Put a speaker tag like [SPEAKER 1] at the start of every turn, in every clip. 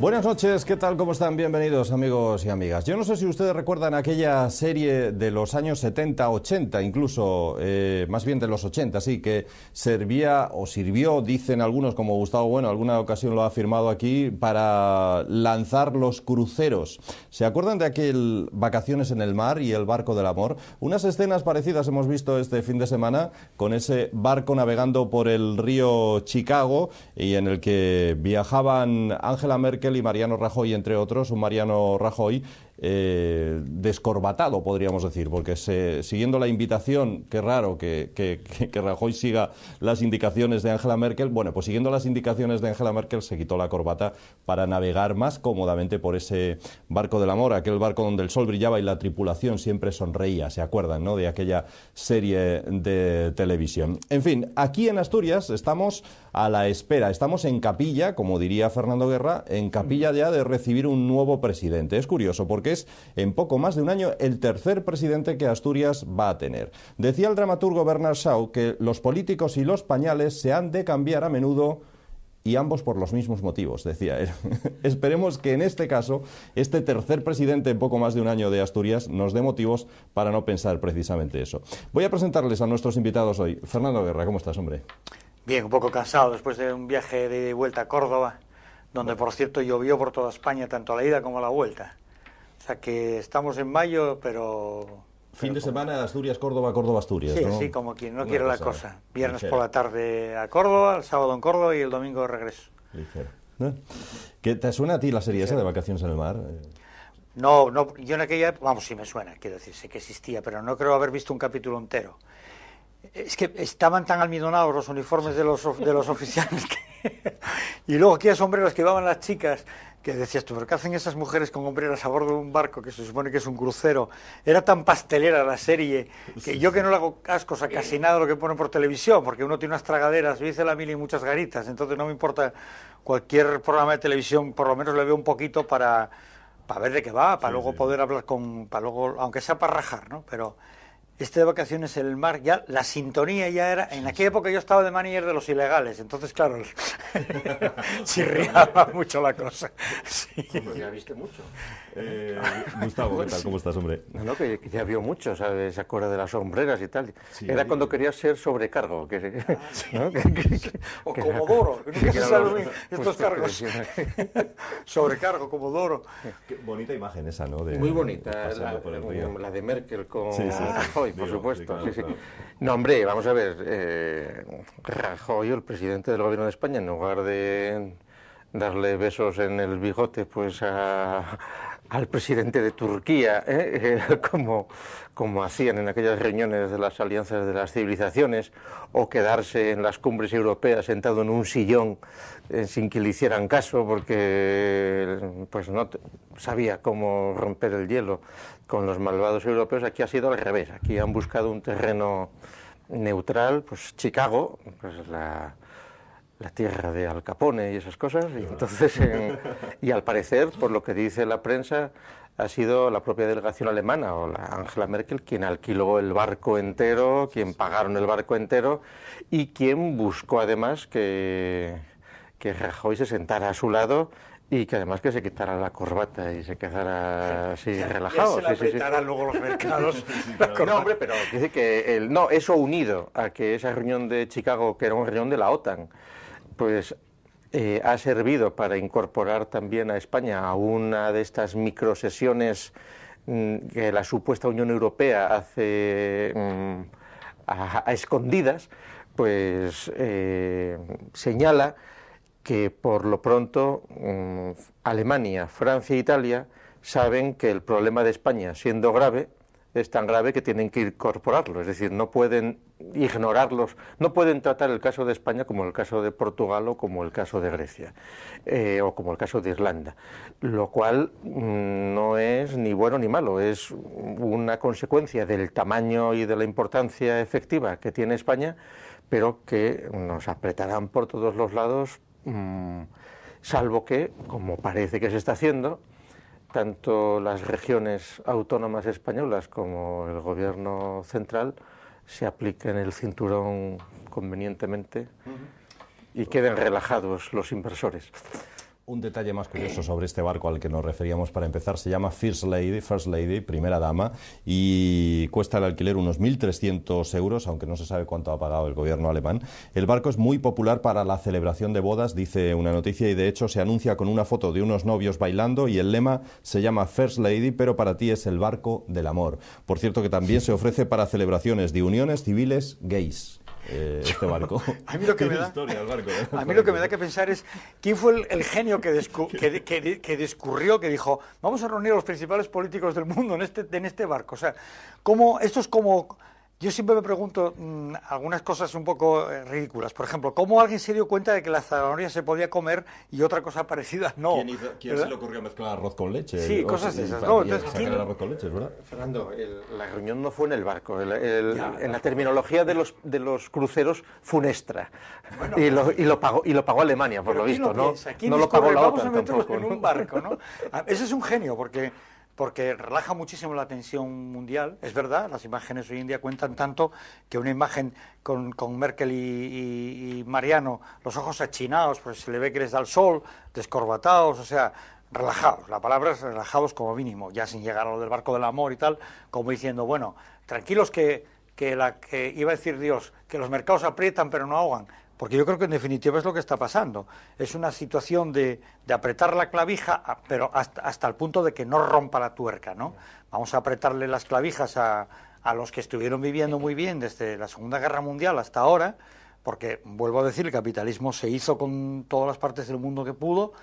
[SPEAKER 1] Buenas noches, ¿qué tal? ¿Cómo están? Bienvenidos, amigos y amigas. Yo no sé si ustedes recuerdan aquella serie de los años 70, 80, incluso, más bien de los 80, sí, que servía o sirvió, dicen algunos, como Gustavo Bueno, alguna ocasión lo ha afirmado aquí, para lanzar los cruceros. ¿Se acuerdan de aquel Vacaciones en el mar y el barco del amor? Unas escenas parecidas hemos visto este fin de semana con ese barco navegando por el río Chicago y en el que viajaban Angela Merkel y Mariano Rajoy, entre otros, un Mariano Rajoy descorbatado, podríamos decir, porque siguiendo la invitación, qué raro que Rajoy siga las indicaciones de Angela Merkel, bueno, pues siguiendo las indicaciones de Angela Merkel se quitó la corbata para navegar más cómodamente por ese barco del amor, aquel barco donde el sol brillaba y la tripulación siempre sonreía, ¿se acuerdan, no?, de aquella serie de televisión. En fin, aquí en Asturias estamos a la espera, estamos en capilla, como diría Fernando Guerra, en capilla ya de recibir un nuevo presidente. Es curioso porque es en poco más de un año el tercer presidente que Asturias va a tener. Decía el dramaturgo Bernard Shaw que los políticos y los pañales se han de cambiar a menudo y ambos por los mismos motivos, decía él. Esperemos que en este caso, este tercer presidente en poco más de un año de Asturias nos dé motivos para no pensar precisamente eso. Voy a presentarles a nuestros invitados hoy. Fernando Guerra, ¿cómo estás, hombre?
[SPEAKER 2] Bien, un poco cansado después de un viaje de vuelta a Córdoba, donde por cierto llovió por toda España, tanto a la ida como a la vuelta. O sea que estamos en mayo, pero...
[SPEAKER 1] Fin de semana, Asturias, Córdoba, Córdoba, Asturias,
[SPEAKER 2] sí,
[SPEAKER 1] ¿no?
[SPEAKER 2] Sí, como quien no quiere la cosa. Viernes por la tarde a Córdoba, el sábado en Córdoba y el domingo de regreso.
[SPEAKER 1] ¿Qué te suena a ti la serie esa de Vacaciones en el mar?
[SPEAKER 2] No, yo en aquella... Vamos, sí me suena, quiero decir, sé que existía, pero no creo haber visto un capítulo entero. Es que estaban tan almidonados los uniformes de los oficiales que... y luego aquellas sombreras que llevaban las chicas, que decías tú, ¿pero qué hacen esas mujeres con hombreras a bordo de un barco que se supone que es un crucero? Era tan pastelera la serie que yo que no le hago cascos a casi nada de lo que ponen por televisión, porque uno tiene unas tragaderas, yo hice la mili y muchas garitas, entonces no me importa cualquier programa de televisión, por lo menos le veo un poquito para ver de qué va, para luego poder hablar para luego, aunque sea para rajar, ¿no? Pero... este de Vacaciones en el mar, ya la sintonía ya era... En aquella época yo estaba de manager de los ilegales, entonces, claro, chirriaba mucho la cosa. Sí.
[SPEAKER 3] Pues ya viste mucho.
[SPEAKER 1] Gustavo, ¿qué tal? ¿Cómo estás, hombre?
[SPEAKER 3] No, que ya vio mucho, ¿sabes? Se acuerda de las sombreras y tal.
[SPEAKER 1] Sí,
[SPEAKER 3] era cuando quería ser sobrecargo. ¿No?
[SPEAKER 2] O Comodoro, que nunca se sabe estos
[SPEAKER 3] pues,
[SPEAKER 2] cargos. Sobrecargo, Comodoro.
[SPEAKER 1] Qué bonita imagen esa, ¿no?
[SPEAKER 3] Muy bonita, la de Merkel con Rajoy, por supuesto. Sí, claro. No, hombre, vamos a ver, Rajoy, el presidente del gobierno de España, en lugar de darle besos en el bigote pues al presidente de Turquía, como hacían en aquellas reuniones de las alianzas de las civilizaciones, o quedarse en las cumbres europeas sentado en un sillón sin que le hicieran caso porque pues no sabía cómo romper el hielo con los malvados europeos. Aquí ha sido al revés, aquí han buscado un terreno neutral, pues Chicago, pues la tierra de Al Capone y esas cosas, y entonces y al parecer, por lo que dice la prensa, ha sido la propia delegación alemana o la Angela Merkel quien alquiló el barco entero, quien pagaron el barco entero y quien buscó además que Rajoy se sentara a su lado y que además que se quitara la corbata y se quedara así relajado.
[SPEAKER 2] Se la apretarán luego los mercados.
[SPEAKER 3] No, hombre, pero dice que eso unido a que esa reunión de Chicago, que era una reunión de la OTAN, pues ha servido para incorporar también a España a una de estas microsesiones que la supuesta Unión Europea hace a escondidas, pues señala que por lo pronto Alemania, Francia e Italia saben que el problema de España, siendo grave, es tan grave que tienen que incorporarlo, es decir, no pueden ignorarlos, no pueden tratar el caso de España como el caso de Portugal o como el caso de Grecia o como el caso de Irlanda, lo cual no es ni bueno ni malo, es una consecuencia del tamaño y de la importancia efectiva que tiene España, pero que nos apretarán por todos los lados, salvo que, como parece que se está haciendo, tanto las regiones autónomas españolas como el gobierno central se apliquen el cinturón convenientemente y queden relajados los inversores.
[SPEAKER 1] Un detalle más curioso sobre este barco al que nos referíamos para empezar, se llama First Lady, primera dama, y cuesta el alquiler unos 1.300 euros, aunque no se sabe cuánto ha pagado el gobierno alemán. El barco es muy popular para la celebración de bodas, dice una noticia, y de hecho se anuncia con una foto de unos novios bailando, y el lema se llama First Lady, pero para ti es el barco del amor. Por cierto, que también se ofrece para celebraciones de uniones civiles gays. Este barco.
[SPEAKER 2] A mí lo que me da, a mí lo que me da que pensar es quién fue el genio que discurrió, que dijo, vamos a reunir a los principales políticos del mundo en este barco. O sea, esto es como... Yo siempre me pregunto algunas cosas un poco ridículas. Por ejemplo, ¿cómo alguien se dio cuenta de que la zanahoria se podía comer y otra cosa parecida no?
[SPEAKER 1] ¿Quién se le ocurrió mezclar arroz con leche?
[SPEAKER 2] Sí, cosas de esas. No,
[SPEAKER 1] entonces, sacar el arroz con leche, ¿verdad?
[SPEAKER 3] Fernando, la reunión no fue en el barco. En la terminología de los cruceros, funestra. Bueno, y lo pagó Alemania, por lo visto, ¿no? No lo pagó la OTAN tampoco.
[SPEAKER 2] En un barco, ¿no? Ese es un genio, porque relaja muchísimo la tensión mundial. Es verdad, las imágenes hoy en día cuentan tanto que una imagen con Merkel y Mariano, los ojos achinados, pues se le ve que les da el sol, descorbatados, o sea, relajados. La palabra es relajados como mínimo, ya sin llegar a lo del barco del amor y tal, como diciendo, bueno, tranquilos que iba a decir Dios, que los mercados aprietan pero no ahogan. Porque yo creo que en definitiva es lo que está pasando. Es una situación de apretar la clavija, pero hasta el punto de que no rompa la tuerca, ¿no? Vamos a apretarle las clavijas a los que estuvieron viviendo muy bien desde la Segunda Guerra Mundial hasta ahora, porque, vuelvo a decir, el capitalismo se hizo con todas las partes del mundo que pudo,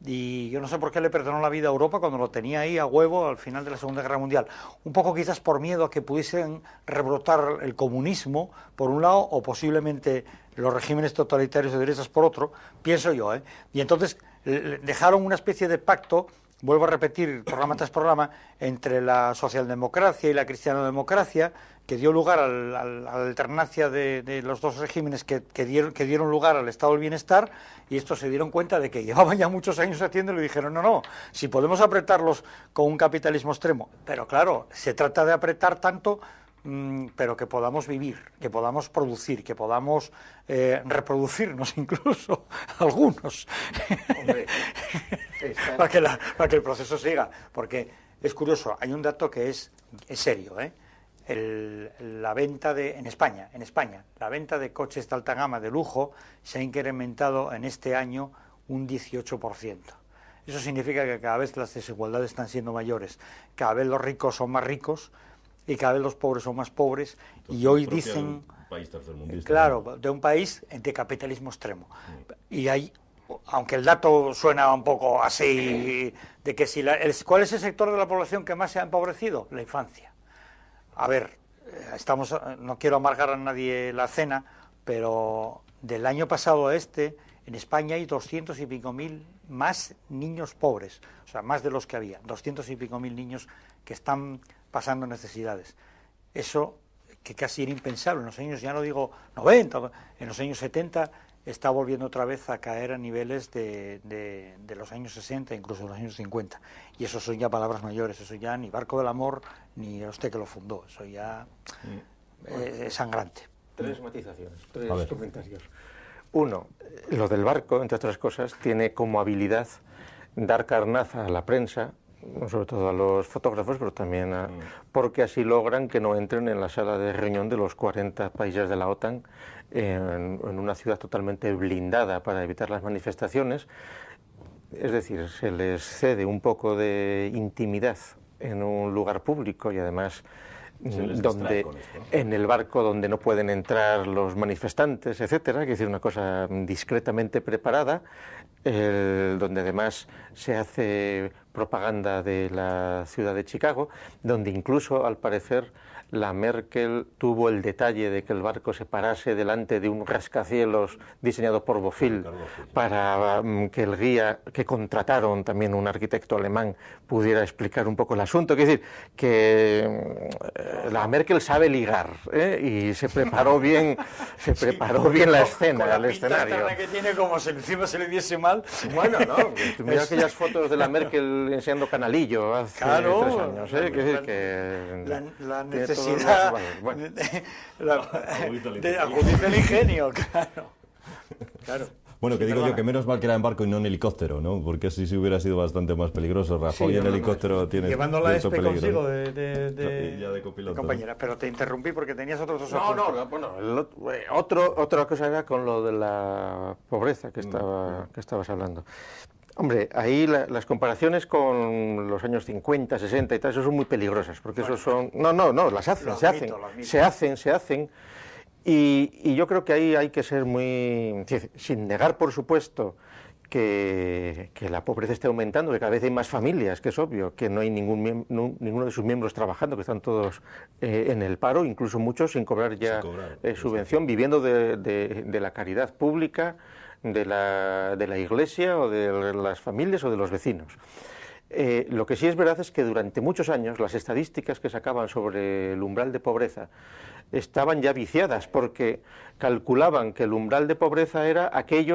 [SPEAKER 2] y yo no sé por qué le perdonó la vida a Europa cuando lo tenía ahí a huevo al final de la Segunda Guerra Mundial. Un poco quizás por miedo a que pudiesen rebrotar el comunismo, por un lado, o posiblemente los regímenes totalitarios de derechas por otro, pienso yo, ¿eh? Y entonces dejaron una especie de pacto, vuelvo a repetir programa tras programa, entre la socialdemocracia y la cristianodemocracia, que dio lugar a la alternancia de los dos regímenes que dieron lugar al estado del bienestar, y estos se dieron cuenta de que llevaban ya muchos años haciéndolo y dijeron, no, si podemos apretarlos con un capitalismo extremo, pero claro, se trata de apretar tanto, pero que podamos vivir, que podamos producir, que podamos reproducirnos incluso, algunos,
[SPEAKER 3] Hombre,
[SPEAKER 2] para que el proceso siga, porque es curioso, hay un dato que es serio, ¿eh? La venta en España, la venta de coches de alta gama de lujo se ha incrementado en este año un 18%. Eso significa que cada vez las desigualdades están siendo mayores, cada vez los ricos son más ricos y cada vez los pobres son más pobres. Entonces, y hoy dicen,
[SPEAKER 1] país tercermundista,
[SPEAKER 2] claro,
[SPEAKER 1] ¿no?
[SPEAKER 2] De un país de capitalismo extremo. Y hay, aunque el dato suena un poco así, de que ¿cuál es el sector de la población que más se ha empobrecido? La infancia. A ver, no quiero amargar a nadie la cena, pero del año pasado a en España hay 200 y pico mil más niños pobres, o sea, más de los que había, 200 y pico mil niños que están pasando necesidades. Eso que casi era impensable en los años, ya no digo 90, en los años 70 está volviendo otra vez a caer a niveles de los años 60, incluso de los años 50. Y eso son ya palabras mayores, eso ya ni Barco del Amor, ni usted que lo fundó, eso ya es sangrante.
[SPEAKER 3] Tres matizaciones, tres comentarios. Uno, lo del barco, entre otras cosas, tiene como habilidad dar carnaza a la prensa, sobre todo a los fotógrafos, pero también porque así logran que no entren en la sala de reunión de los 40 países de la OTAN en una ciudad totalmente blindada para evitar las manifestaciones. Es decir, se les cede un poco de intimidad en un lugar público y además en el barco donde no pueden entrar los manifestantes, etcétera, es decir, una cosa discretamente preparada, donde además se hace propaganda de la ciudad de Chicago, donde incluso, al parecer, la Merkel tuvo el detalle de que el barco se parase delante de un rascacielos diseñado por Bofill para que el guía que contrataron, también un arquitecto alemán, pudiera explicar un poco el asunto. Es decir, que la Merkel sabe ligar, y se preparó bien, la escena, el escenario.
[SPEAKER 2] Con la que tiene, como si encima se le diese mal.
[SPEAKER 3] Bueno, no, mira aquellas fotos de la Merkel enseñando Canalillo hace 3 años, que decir que
[SPEAKER 2] la necesidad de agudizar el ingenio, claro.
[SPEAKER 1] Bueno,
[SPEAKER 2] Sí,
[SPEAKER 1] que digo
[SPEAKER 2] perdona.
[SPEAKER 1] yo que menos mal que era en barco y no en helicóptero, ¿no? Porque así sí hubiera sido bastante más peligroso. Rajoy
[SPEAKER 2] Sí,
[SPEAKER 1] en
[SPEAKER 2] no, no,
[SPEAKER 1] helicóptero tiene
[SPEAKER 2] llevando la
[SPEAKER 1] cierto
[SPEAKER 2] ESPE
[SPEAKER 1] peligro.
[SPEAKER 2] consigo
[SPEAKER 1] ¿no?
[SPEAKER 2] de
[SPEAKER 1] Y ya de copiloto,
[SPEAKER 2] compañera, pero te interrumpí porque tenías otros dos
[SPEAKER 3] No,
[SPEAKER 2] apuntes.
[SPEAKER 3] no, bueno, otra cosa era con lo de la pobreza que estabas hablando. Hombre, ahí las comparaciones con los años 50, 60 y tal, eso son muy peligrosas, porque esos son... No, las hacen,
[SPEAKER 2] Los
[SPEAKER 3] se
[SPEAKER 2] mitos,
[SPEAKER 3] hacen,
[SPEAKER 2] los mitos.
[SPEAKER 3] se hacen. Y yo creo que ahí hay que ser muy... Sin negar, por supuesto, que la pobreza esté aumentando, que cada vez hay más familias, que es obvio, que no hay ninguno de sus miembros trabajando, que están todos en el paro, incluso muchos sin cobrar ya
[SPEAKER 1] Sin cobrar,
[SPEAKER 3] subvención, viviendo de la caridad pública, de la iglesia o de las familias o de los vecinos. Lo que sí es verdad es que durante muchos años las estadísticas que sacaban sobre el umbral de pobreza estaban ya viciadas porque calculaban que el umbral de pobreza era aquel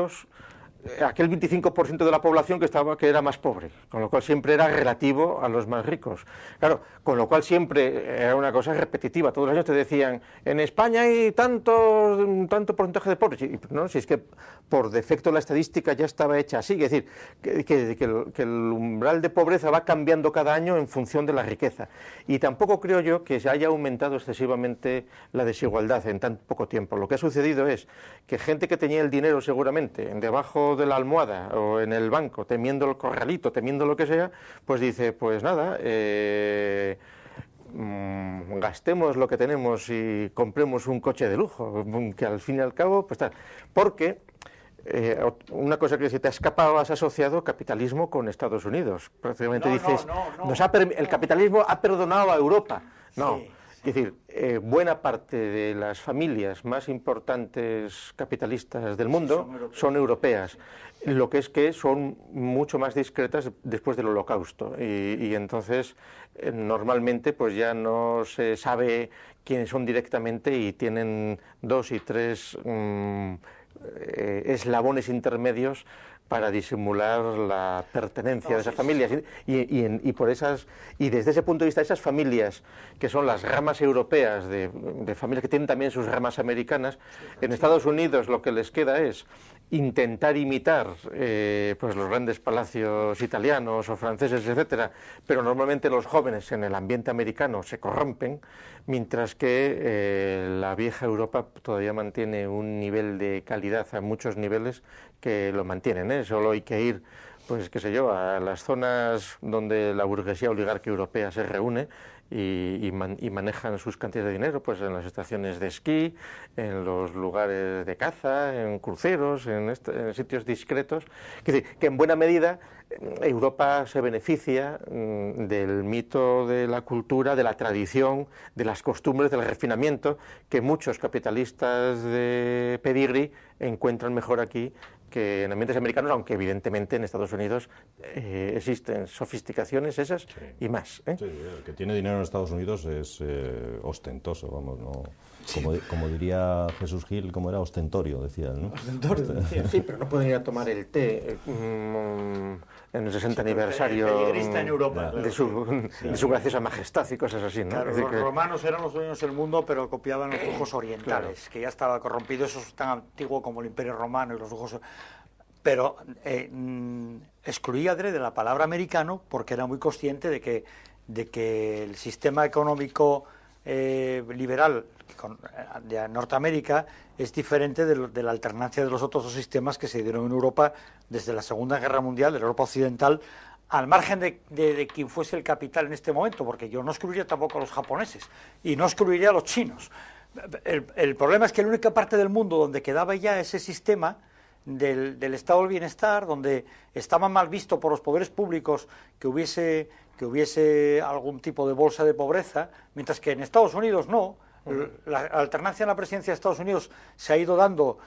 [SPEAKER 3] 25% de la población que era más pobre, con lo cual siempre era relativo a los más ricos. Claro, con lo cual siempre era una cosa repetitiva. Todos los años te decían, en España hay tanto porcentaje de pobres. Y, no, si es que por defecto la estadística ya estaba hecha así. Es decir, que el umbral de pobreza va cambiando cada año en función de la riqueza. Y tampoco creo yo que se haya aumentado excesivamente la desigualdad en tan poco tiempo. Lo que ha sucedido es que gente que tenía el dinero seguramente debajo de la almohada o en el banco, temiendo el corralito, temiendo lo que sea, pues dice, pues nada, gastemos lo que tenemos y compremos un coche de lujo, que al fin y al cabo, pues tal. Porque una cosa que se te ha escapado, has asociado capitalismo con Estados Unidos. Prácticamente dices, el capitalismo ha perdonado a Europa. No.
[SPEAKER 2] Sí.
[SPEAKER 3] Es decir, buena parte de las familias más importantes capitalistas del mundo son europeas. Lo que es que son mucho más discretas después del Holocausto. Y entonces, normalmente, pues ya no se sabe quiénes son directamente y tienen 2 y 3 eslabones intermedios para disimular la pertenencia de esas familias y desde ese punto de vista esas familias que son las ramas europeas de familias que tienen también sus ramas americanas, en Estados Unidos lo que les queda es intentar imitar pues los grandes palacios italianos o franceses, etcétera, pero normalmente los jóvenes en el ambiente americano se corrompen, mientras que la vieja Europa todavía mantiene un nivel de calidad a muchos niveles que lo mantienen, ¿eh? Solo hay que ir, pues qué sé yo, a las zonas donde la burguesía oligarca europea se reúne y manejan sus cantidades de dinero, pues en las estaciones de esquí, en los lugares de caza, en cruceros, en sitios discretos. Es decir, que en buena medida Europa se beneficia del mito de la cultura, de la tradición, de las costumbres, del refinamiento, que muchos capitalistas de pedigrí encuentran mejor aquí que en ambientes americanos, aunque evidentemente en Estados Unidos existen sofisticaciones esas y más.
[SPEAKER 1] Sí, el que tiene dinero en Estados Unidos es ostentoso, vamos, no. Como diría Jesús Gil, como era ostentorio, decía él, ¿no?
[SPEAKER 2] Ostentorio, decía.
[SPEAKER 3] Sí, pero no pueden ir a tomar el té en el 60 aniversario
[SPEAKER 2] peligrista en Europa,
[SPEAKER 3] de su graciosa majestad y cosas así, ¿no?
[SPEAKER 2] Claro,
[SPEAKER 3] Es decir
[SPEAKER 2] los romanos eran los dueños del mundo, pero copiaban los lujos orientales, que ya estaba corrompido. Eso es tan antiguo como el Imperio Romano y los lujos. Pero excluía de la palabra americano porque era muy consciente de que el sistema económico liberal de Norteamérica es diferente de la alternancia de los otros dos sistemas que se dieron en Europa desde la Segunda Guerra Mundial, de la Europa occidental, al margen de quien fuese el capital en este momento, porque yo no excluiría tampoco a los japoneses y no excluiría a los chinos. El problema es que la única parte del mundo donde quedaba ya ese sistema del estado del bienestar, donde estaba mal visto por los poderes públicos que hubiese algún tipo de bolsa de pobreza, mientras que en Estados Unidos no. La alternancia en la presidencia de Estados Unidos se ha ido dando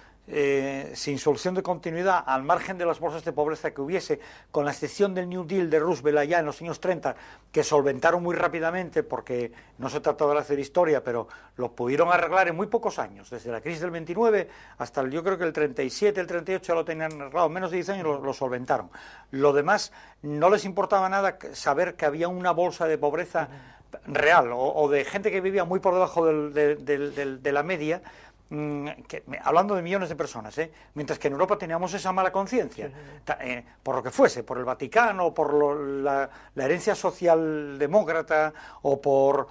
[SPEAKER 2] sin solución de continuidad, al margen de las bolsas de pobreza que hubiese, con la excepción del New Deal de Roosevelt allá en los años 30, que solventaron muy rápidamente, porque no se trataba de hacer historia, pero lo pudieron arreglar en muy pocos años, desde la crisis del 29 hasta yo creo que el 37, el 38 ya lo tenían arreglado, en menos de 10 años lo solventaron. Lo demás, no les importaba nada saber que había una bolsa de pobreza real, o de gente que vivía muy por debajo de la media, hablando de millones de personas, mientras que en Europa teníamos esa mala conciencia, por lo que fuese, por el Vaticano, por la herencia socialdemócrata o por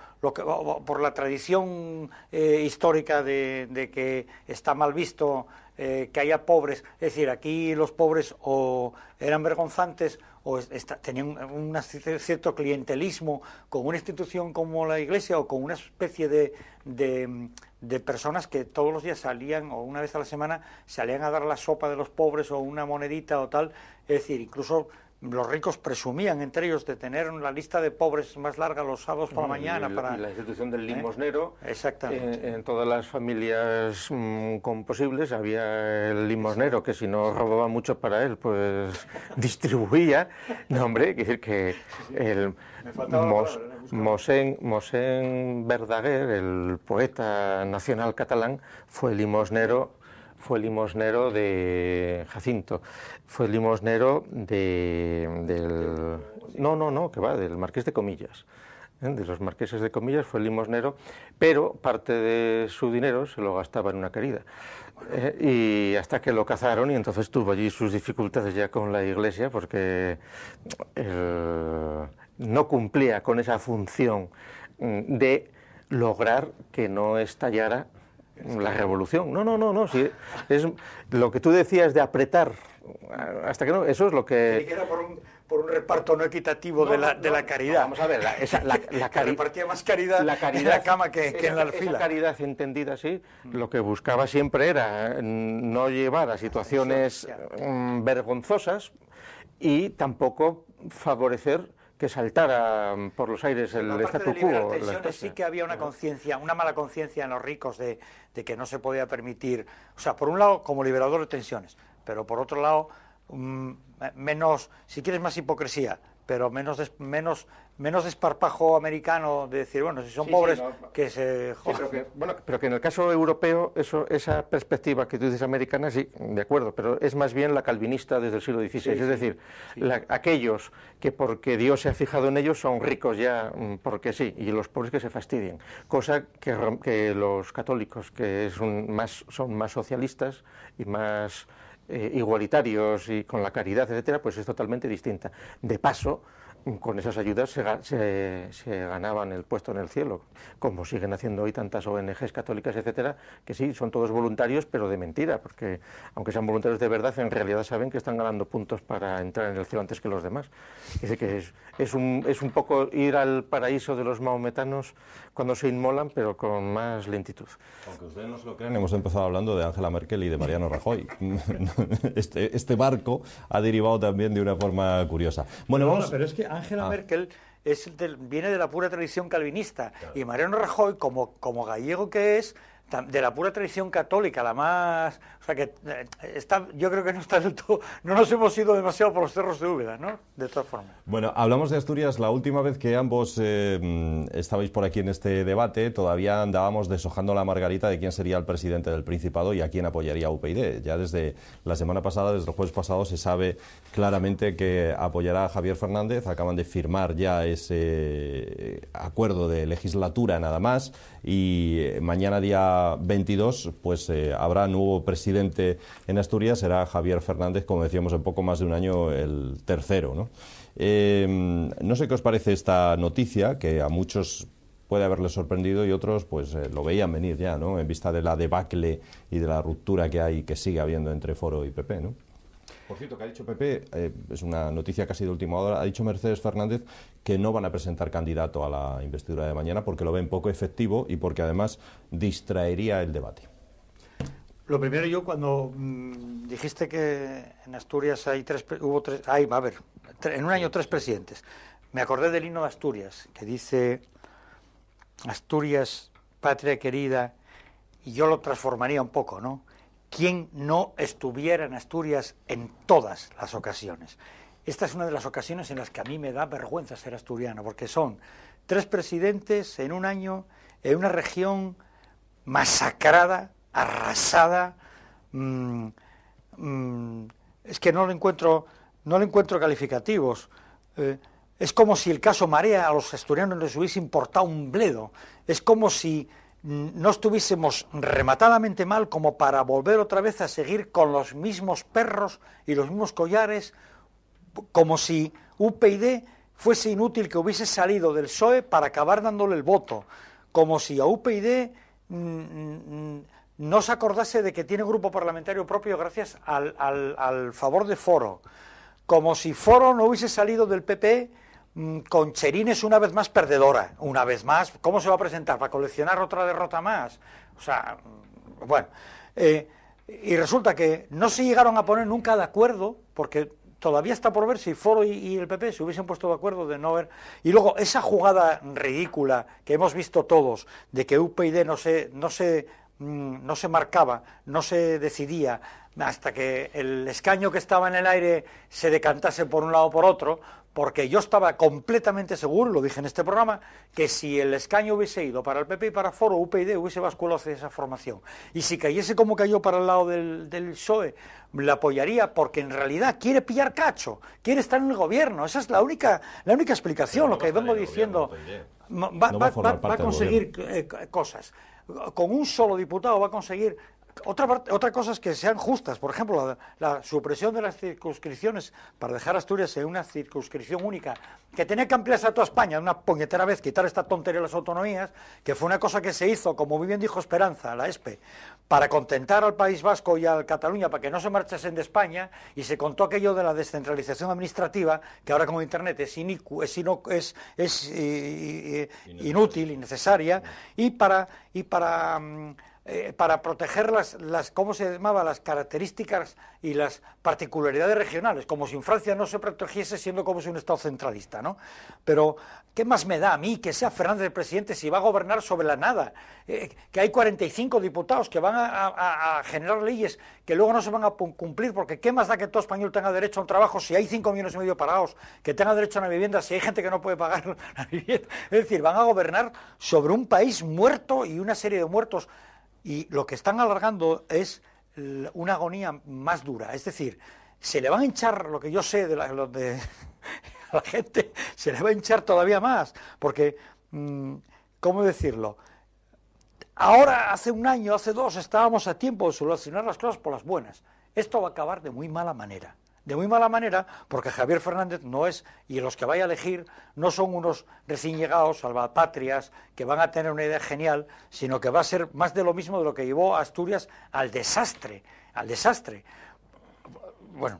[SPEAKER 2] la tradición histórica de que está mal visto que haya pobres. Es decir, aquí los pobres o eran vergonzantes o tenían un cierto clientelismo con una institución como la Iglesia o con una especie de personas que todos los días salían, o una vez a la semana, salían a dar la sopa de los pobres o una monedita o tal. Es decir, incluso los ricos presumían entre ellos de tener la lista de pobres más larga los sábados por la mañana.
[SPEAKER 3] Y la institución del limosnero.
[SPEAKER 2] Exactamente.
[SPEAKER 3] En todas las familias composibles había el limosnero, que si no robaba mucho para él, pues distribuía. No, hombre, quiere decir que el Mosén Verdaguer, el poeta nacional catalán, fue limosnero de Jacinto, fue limosnero del Marqués de Comillas, de los marqueses de Comillas, fue limosnero, pero parte de su dinero se lo gastaba en una querida. Y hasta que lo cazaron, y entonces tuvo allí sus dificultades ya con la Iglesia, porque no cumplía con esa función de lograr que no estallara la revolución. No, sí, es lo que tú decías de apretar hasta que no, eso es lo que...
[SPEAKER 2] Era por un reparto no equitativo de la caridad.
[SPEAKER 3] Vamos a ver, la caridad...
[SPEAKER 2] repartía más caridad en la cama que en la alfila.
[SPEAKER 3] Esa caridad entendida así, lo que buscaba siempre era no llevar a situaciones vergonzosas y tampoco favorecer que saltara por los aires el statu quo.
[SPEAKER 2] Sí que había una conciencia, una mala conciencia en los ricos de que no se podía permitir, o sea, por un lado como liberador de tensiones, pero por otro lado menos, si quieres, más hipocresía, pero menos desparpajo americano de decir, bueno, si son pobres, que se jodan.
[SPEAKER 3] Sí, pero que en el caso europeo, esa perspectiva que tú dices americana, sí, de acuerdo, pero es más bien la calvinista desde el siglo XVI, es decir, aquellos que porque Dios se ha fijado en ellos son ricos ya porque sí, y los pobres que se fastidien, cosa que los católicos, que son más socialistas y más igualitarios y con la caridad, etcétera, pues es totalmente distinta. De paso, con esas ayudas se ganaban el puesto en el cielo, como siguen haciendo hoy tantas ONGs católicas, etcétera, que sí, son todos voluntarios, pero de mentira, porque aunque sean voluntarios de verdad, en realidad saben que están ganando puntos para entrar en el cielo antes que los demás. Dice que es un poco ir al paraíso de los mahometanos cuando se inmolan, pero con más lentitud.
[SPEAKER 1] Aunque ustedes no se lo crean, hemos empezado hablando de Angela Merkel y de Mariano Rajoy. Este barco ha derivado también de una forma curiosa. Bueno, vamos...
[SPEAKER 2] Pero es que Angela Merkel viene de la pura tradición calvinista, claro. Y Mariano Rajoy, como gallego que es, de la pura tradición católica, la más... O sea que yo creo que no está del todo... No nos hemos ido demasiado por los cerros de Úbeda, ¿no? De todas formas.
[SPEAKER 1] Bueno, hablamos de Asturias. La última vez que ambos estabais por aquí en este debate, todavía andábamos deshojando la margarita de quién sería el presidente del Principado y a quién apoyaría UPyD. Ya desde la semana pasada, desde el jueves pasado, se sabe claramente que apoyará a Javier Fernández. Acaban de firmar ya ese acuerdo de legislatura nada más, y mañana día 22 pues habrá nuevo presidente en Asturias. Será Javier Fernández, como decíamos, en poco más de un año el tercero, ¿no? No sé qué os parece esta noticia, que a muchos puede haberles sorprendido y otros pues lo veían venir ya, ¿no? En vista de la debacle y de la ruptura que hay, que sigue habiendo entre Foro y PP, ¿no? Por cierto, que ha dicho PP, es una noticia casi de última hora, ha dicho Mercedes Fernández que no van a presentar candidato a la investidura de mañana porque lo ven poco efectivo y porque además distraería el debate.
[SPEAKER 2] Lo primero, yo cuando dijiste que en Asturias en un año 3 presidentes, me acordé del himno de Asturias, que dice: Asturias, patria querida, y yo lo transformaría un poco, ¿no? ¿Quién no estuviera en Asturias en todas las ocasiones? Esta es una de las ocasiones en las que a mí me da vergüenza ser asturiano, porque son 3 presidentes en un año, en una región masacrada, arrasada. Es que no le encuentro calificativos. Es como si el caso Marea a los asturianos les hubiese importado un bledo. Es como si no estuviésemos rematadamente mal como para volver otra vez a seguir con los mismos perros y los mismos collares, como si UPyD fuese inútil que hubiese salido del PSOE para acabar dándole el voto, como si a UPyD no se acordase de que tiene grupo parlamentario propio gracias al favor de Foro, como si Foro no hubiese salido del PP con Cherines una vez más perdedora, una vez más. ¿Cómo se va a presentar? ¿Para coleccionar otra derrota más? O sea, bueno, y resulta que no se llegaron a poner nunca de acuerdo, porque todavía está por ver si Foro y el PP se hubiesen puesto de acuerdo de no ver. Y luego esa jugada ridícula que hemos visto todos, de que UPyD no se marcaba, no se decidía hasta que el escaño que estaba en el aire se decantase por un lado o por otro, porque yo estaba completamente seguro, lo dije en este programa, que si el escaño hubiese ido para el PP y para Foro, UPyD hubiese basculado hacia esa formación. Y si cayese como cayó para el lado del PSOE, la apoyaría porque en realidad quiere pillar cacho, quiere estar en el gobierno. Esa es la única explicación, lo que vengo diciendo. Va a conseguir cosas. Con un solo diputado va a conseguir. Otra cosa es que sean justas. Por ejemplo, la supresión de las circunscripciones para dejar Asturias en una circunscripción única, que tenía que ampliarse a toda España, una puñetera vez, quitar esta tontería de las autonomías, que fue una cosa que se hizo, como muy bien dijo Esperanza, la ESPE, para contentar al País Vasco y a Cataluña, para que no se marchasen de España, y se contó aquello de la descentralización administrativa, que ahora con Internet es inútil, innecesaria, y para proteger ¿cómo se llamaba? Las características y las particularidades regionales, como si en Francia no se protegiese siendo como si un Estado centralista, ¿no? Pero, ¿qué más me da a mí que sea Fernández el presidente si va a gobernar sobre la nada? Que hay 45 diputados que van a generar leyes que luego no se van a cumplir, porque ¿qué más da que todo español tenga derecho a un trabajo si hay 5,5 millones parados, que tenga derecho a una vivienda si hay gente que no puede pagar la vivienda? Es decir, van a gobernar sobre un país muerto y una serie de muertos. Y lo que están alargando es una agonía más dura. Es decir, se le van a hinchar, lo que yo sé de la gente, se le va a hinchar todavía más. Porque, ¿cómo decirlo? Ahora, hace un año, hace dos, estábamos a tiempo de solucionar las cosas por las buenas. Esto va a acabar de muy mala manera. De muy mala manera, porque Javier Fernández no es, y los que vaya a elegir, no son unos recién llegados, salvapatrias, que van a tener una idea genial, sino que va a ser más de lo mismo de lo que llevó a Asturias al desastre. Bueno,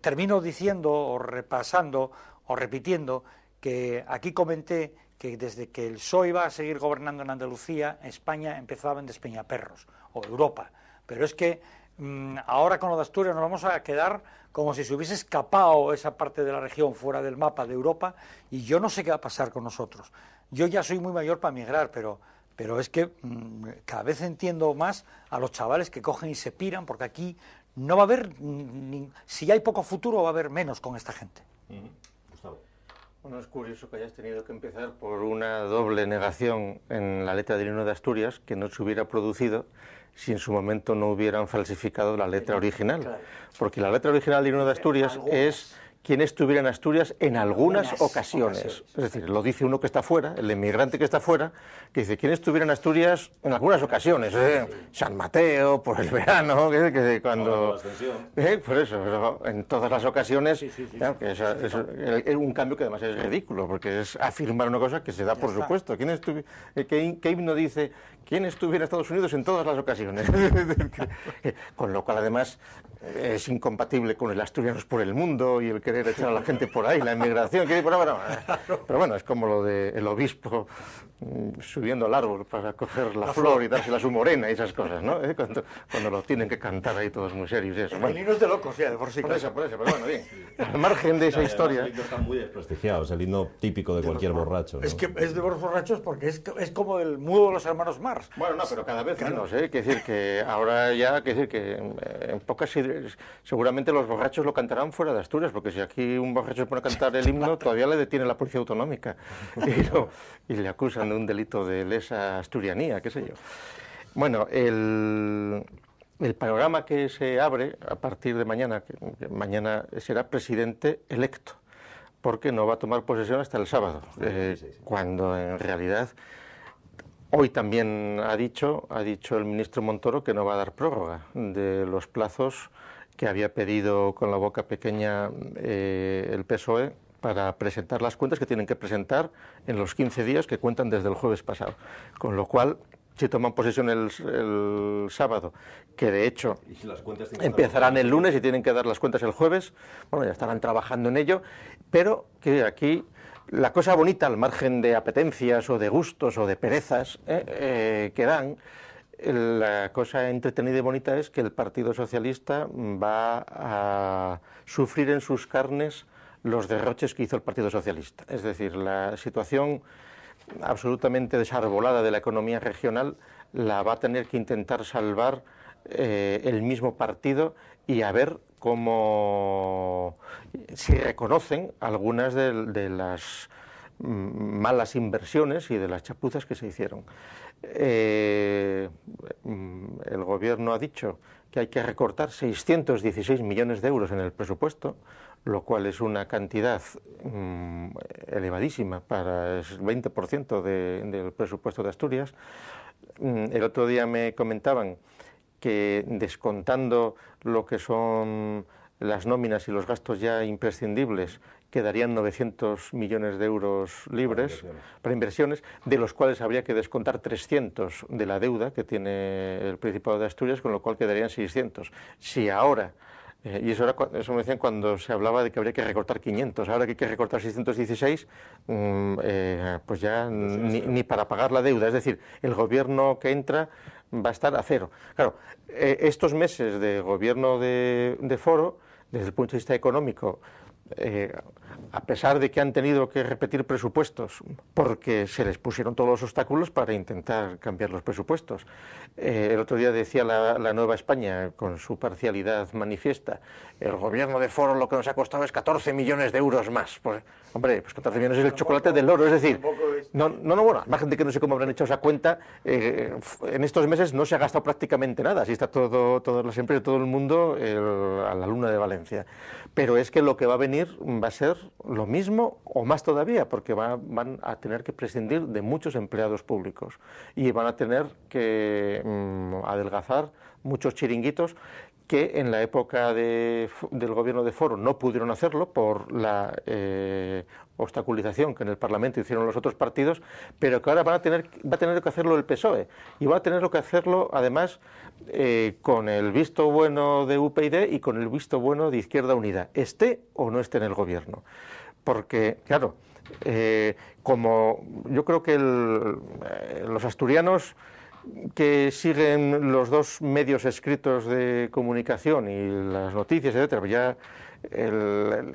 [SPEAKER 2] termino diciendo, o repasando, o repitiendo, que aquí comenté que desde que el PSOE iba a seguir gobernando en Andalucía, España empezaba en despeñaperros, o Europa. Pero es que ahora con lo de Asturias nos vamos a quedar como si se hubiese escapado esa parte de la región fuera del mapa de Europa, y yo no sé qué va a pasar con nosotros. Yo ya soy muy mayor para migrar, pero es que cada vez entiendo más a los chavales que cogen y se piran, porque aquí no va a haber, si hay poco futuro, va a haber menos con esta gente.
[SPEAKER 3] Gustavo. Bueno, es curioso que hayas tenido que empezar por una doble negación en la letra del himno de Asturias, que no se hubiera producido si en su momento no hubieran falsificado la letra original. Claro. Porque la letra original del himno de Asturias es quien estuviera en Asturias en algunas ocasiones. Es decir, lo dice uno que está fuera, el inmigrante que está fuera, que dice quien estuviera en Asturias en algunas ocasiones. San Mateo, por el verano, que cuando... por eso, pero en todas las ocasiones, claro, que es un cambio que además es ridículo, porque es afirmar una cosa que se da por supuesto. ¿Qué himno dice quién estuviera en Estados Unidos en todas las ocasiones? Con lo cual, además, es incompatible con el asturianos por el mundo y el querer echar a la gente por ahí, la inmigración. Pero bueno, es como lo del obispo subiendo al árbol para coger la flor y dársela a su morena y esas cosas, ¿no? Cuando lo tienen que cantar ahí todos muy serios y eso.
[SPEAKER 2] El himno es de locos, ya, de por sí.
[SPEAKER 3] Por eso, pero bueno, bien. Al margen de esa historia...
[SPEAKER 1] Los himnos están muy desprestigiados, el himno típico de cualquier borracho, ¿no?
[SPEAKER 2] Es que es de los borrachos porque es como el mudo de los hermanos Marx.
[SPEAKER 3] Bueno, no, pero cada vez menos, ¿eh? Quiere decir que ahora ya, quiere decir que en pocas... Seguramente los borrachos lo cantarán fuera de Asturias, porque si aquí un borracho se pone a cantar el himno, todavía le detiene la policía autonómica y le acusan de un delito de lesa asturianía, qué sé yo. Bueno, el panorama que se abre a partir de mañana, que mañana será presidente electo, porque no va a tomar posesión hasta el sábado, cuando en realidad hoy también ha dicho el ministro Montoro que no va a dar prórroga de los plazos que había pedido con la boca pequeña el PSOE para presentar las cuentas que tienen que presentar en los 15 días que cuentan desde el jueves pasado. Con lo cual, si toman posesión el sábado, que de hecho empezarán el lunes y tienen que dar las cuentas el jueves, bueno, ya estarán trabajando en ello, pero que aquí la cosa bonita, al margen de apetencias o de gustos o de perezas que dan, la cosa entretenida y bonita es que el Partido Socialista va a sufrir en sus carnes los derroches que hizo el Partido Socialista. Es decir, la situación absolutamente desarbolada de la economía regional la va a tener que intentar salvar el mismo partido, y a ver cómo si reconocen algunas de las malas inversiones y de las chapuzas que se hicieron. El gobierno ha dicho que hay que recortar 616 millones de euros en el presupuesto, lo cual es una cantidad elevadísima para el 20% del presupuesto de Asturias. El otro día me comentaban que, descontando lo que son las nóminas y los gastos ya imprescindibles, quedarían 900 millones de euros libres para inversiones, de los cuales habría que descontar 300 de la deuda que tiene el Principado de Asturias, con lo cual quedarían 600. Si ahora, y eso me decían cuando se hablaba de que habría que recortar 500, ahora que hay que recortar 616, pues ya ni para pagar la deuda. Es decir, el gobierno que entra va a estar a cero. Claro, estos meses de gobierno de Foro, desde el punto de vista económico, a pesar de que han tenido que repetir presupuestos porque se les pusieron todos los obstáculos para intentar cambiar los presupuestos. El otro día decía la Nueva España, con su parcialidad manifiesta, el gobierno de Foro lo que nos ha costado es 14 millones de euros más. Pues, hombre, pues 14 millones es el chocolate del oro, es decir, bueno, más gente que no sé cómo habrán hecho esa cuenta, en estos meses no se ha gastado prácticamente nada, así está todas las empresas, todo el mundo a la luna de Valencia. Pero es que lo que va a venir va a ser lo mismo o más todavía, porque van a tener que prescindir de muchos empleados públicos y van a tener que adelgazar muchos chiringuitos que en la época del gobierno de Foro no pudieron hacerlo por la obstaculización que en el Parlamento hicieron los otros partidos, pero que ahora va a tener que hacerlo el PSOE, y va a tener que hacerlo además con el visto bueno de UPyD y con el visto bueno de Izquierda Unida, esté o no esté en el gobierno. Porque, claro, como yo creo que los asturianos que siguen los dos medios escritos de comunicación y las noticias, etcétera, pues ya el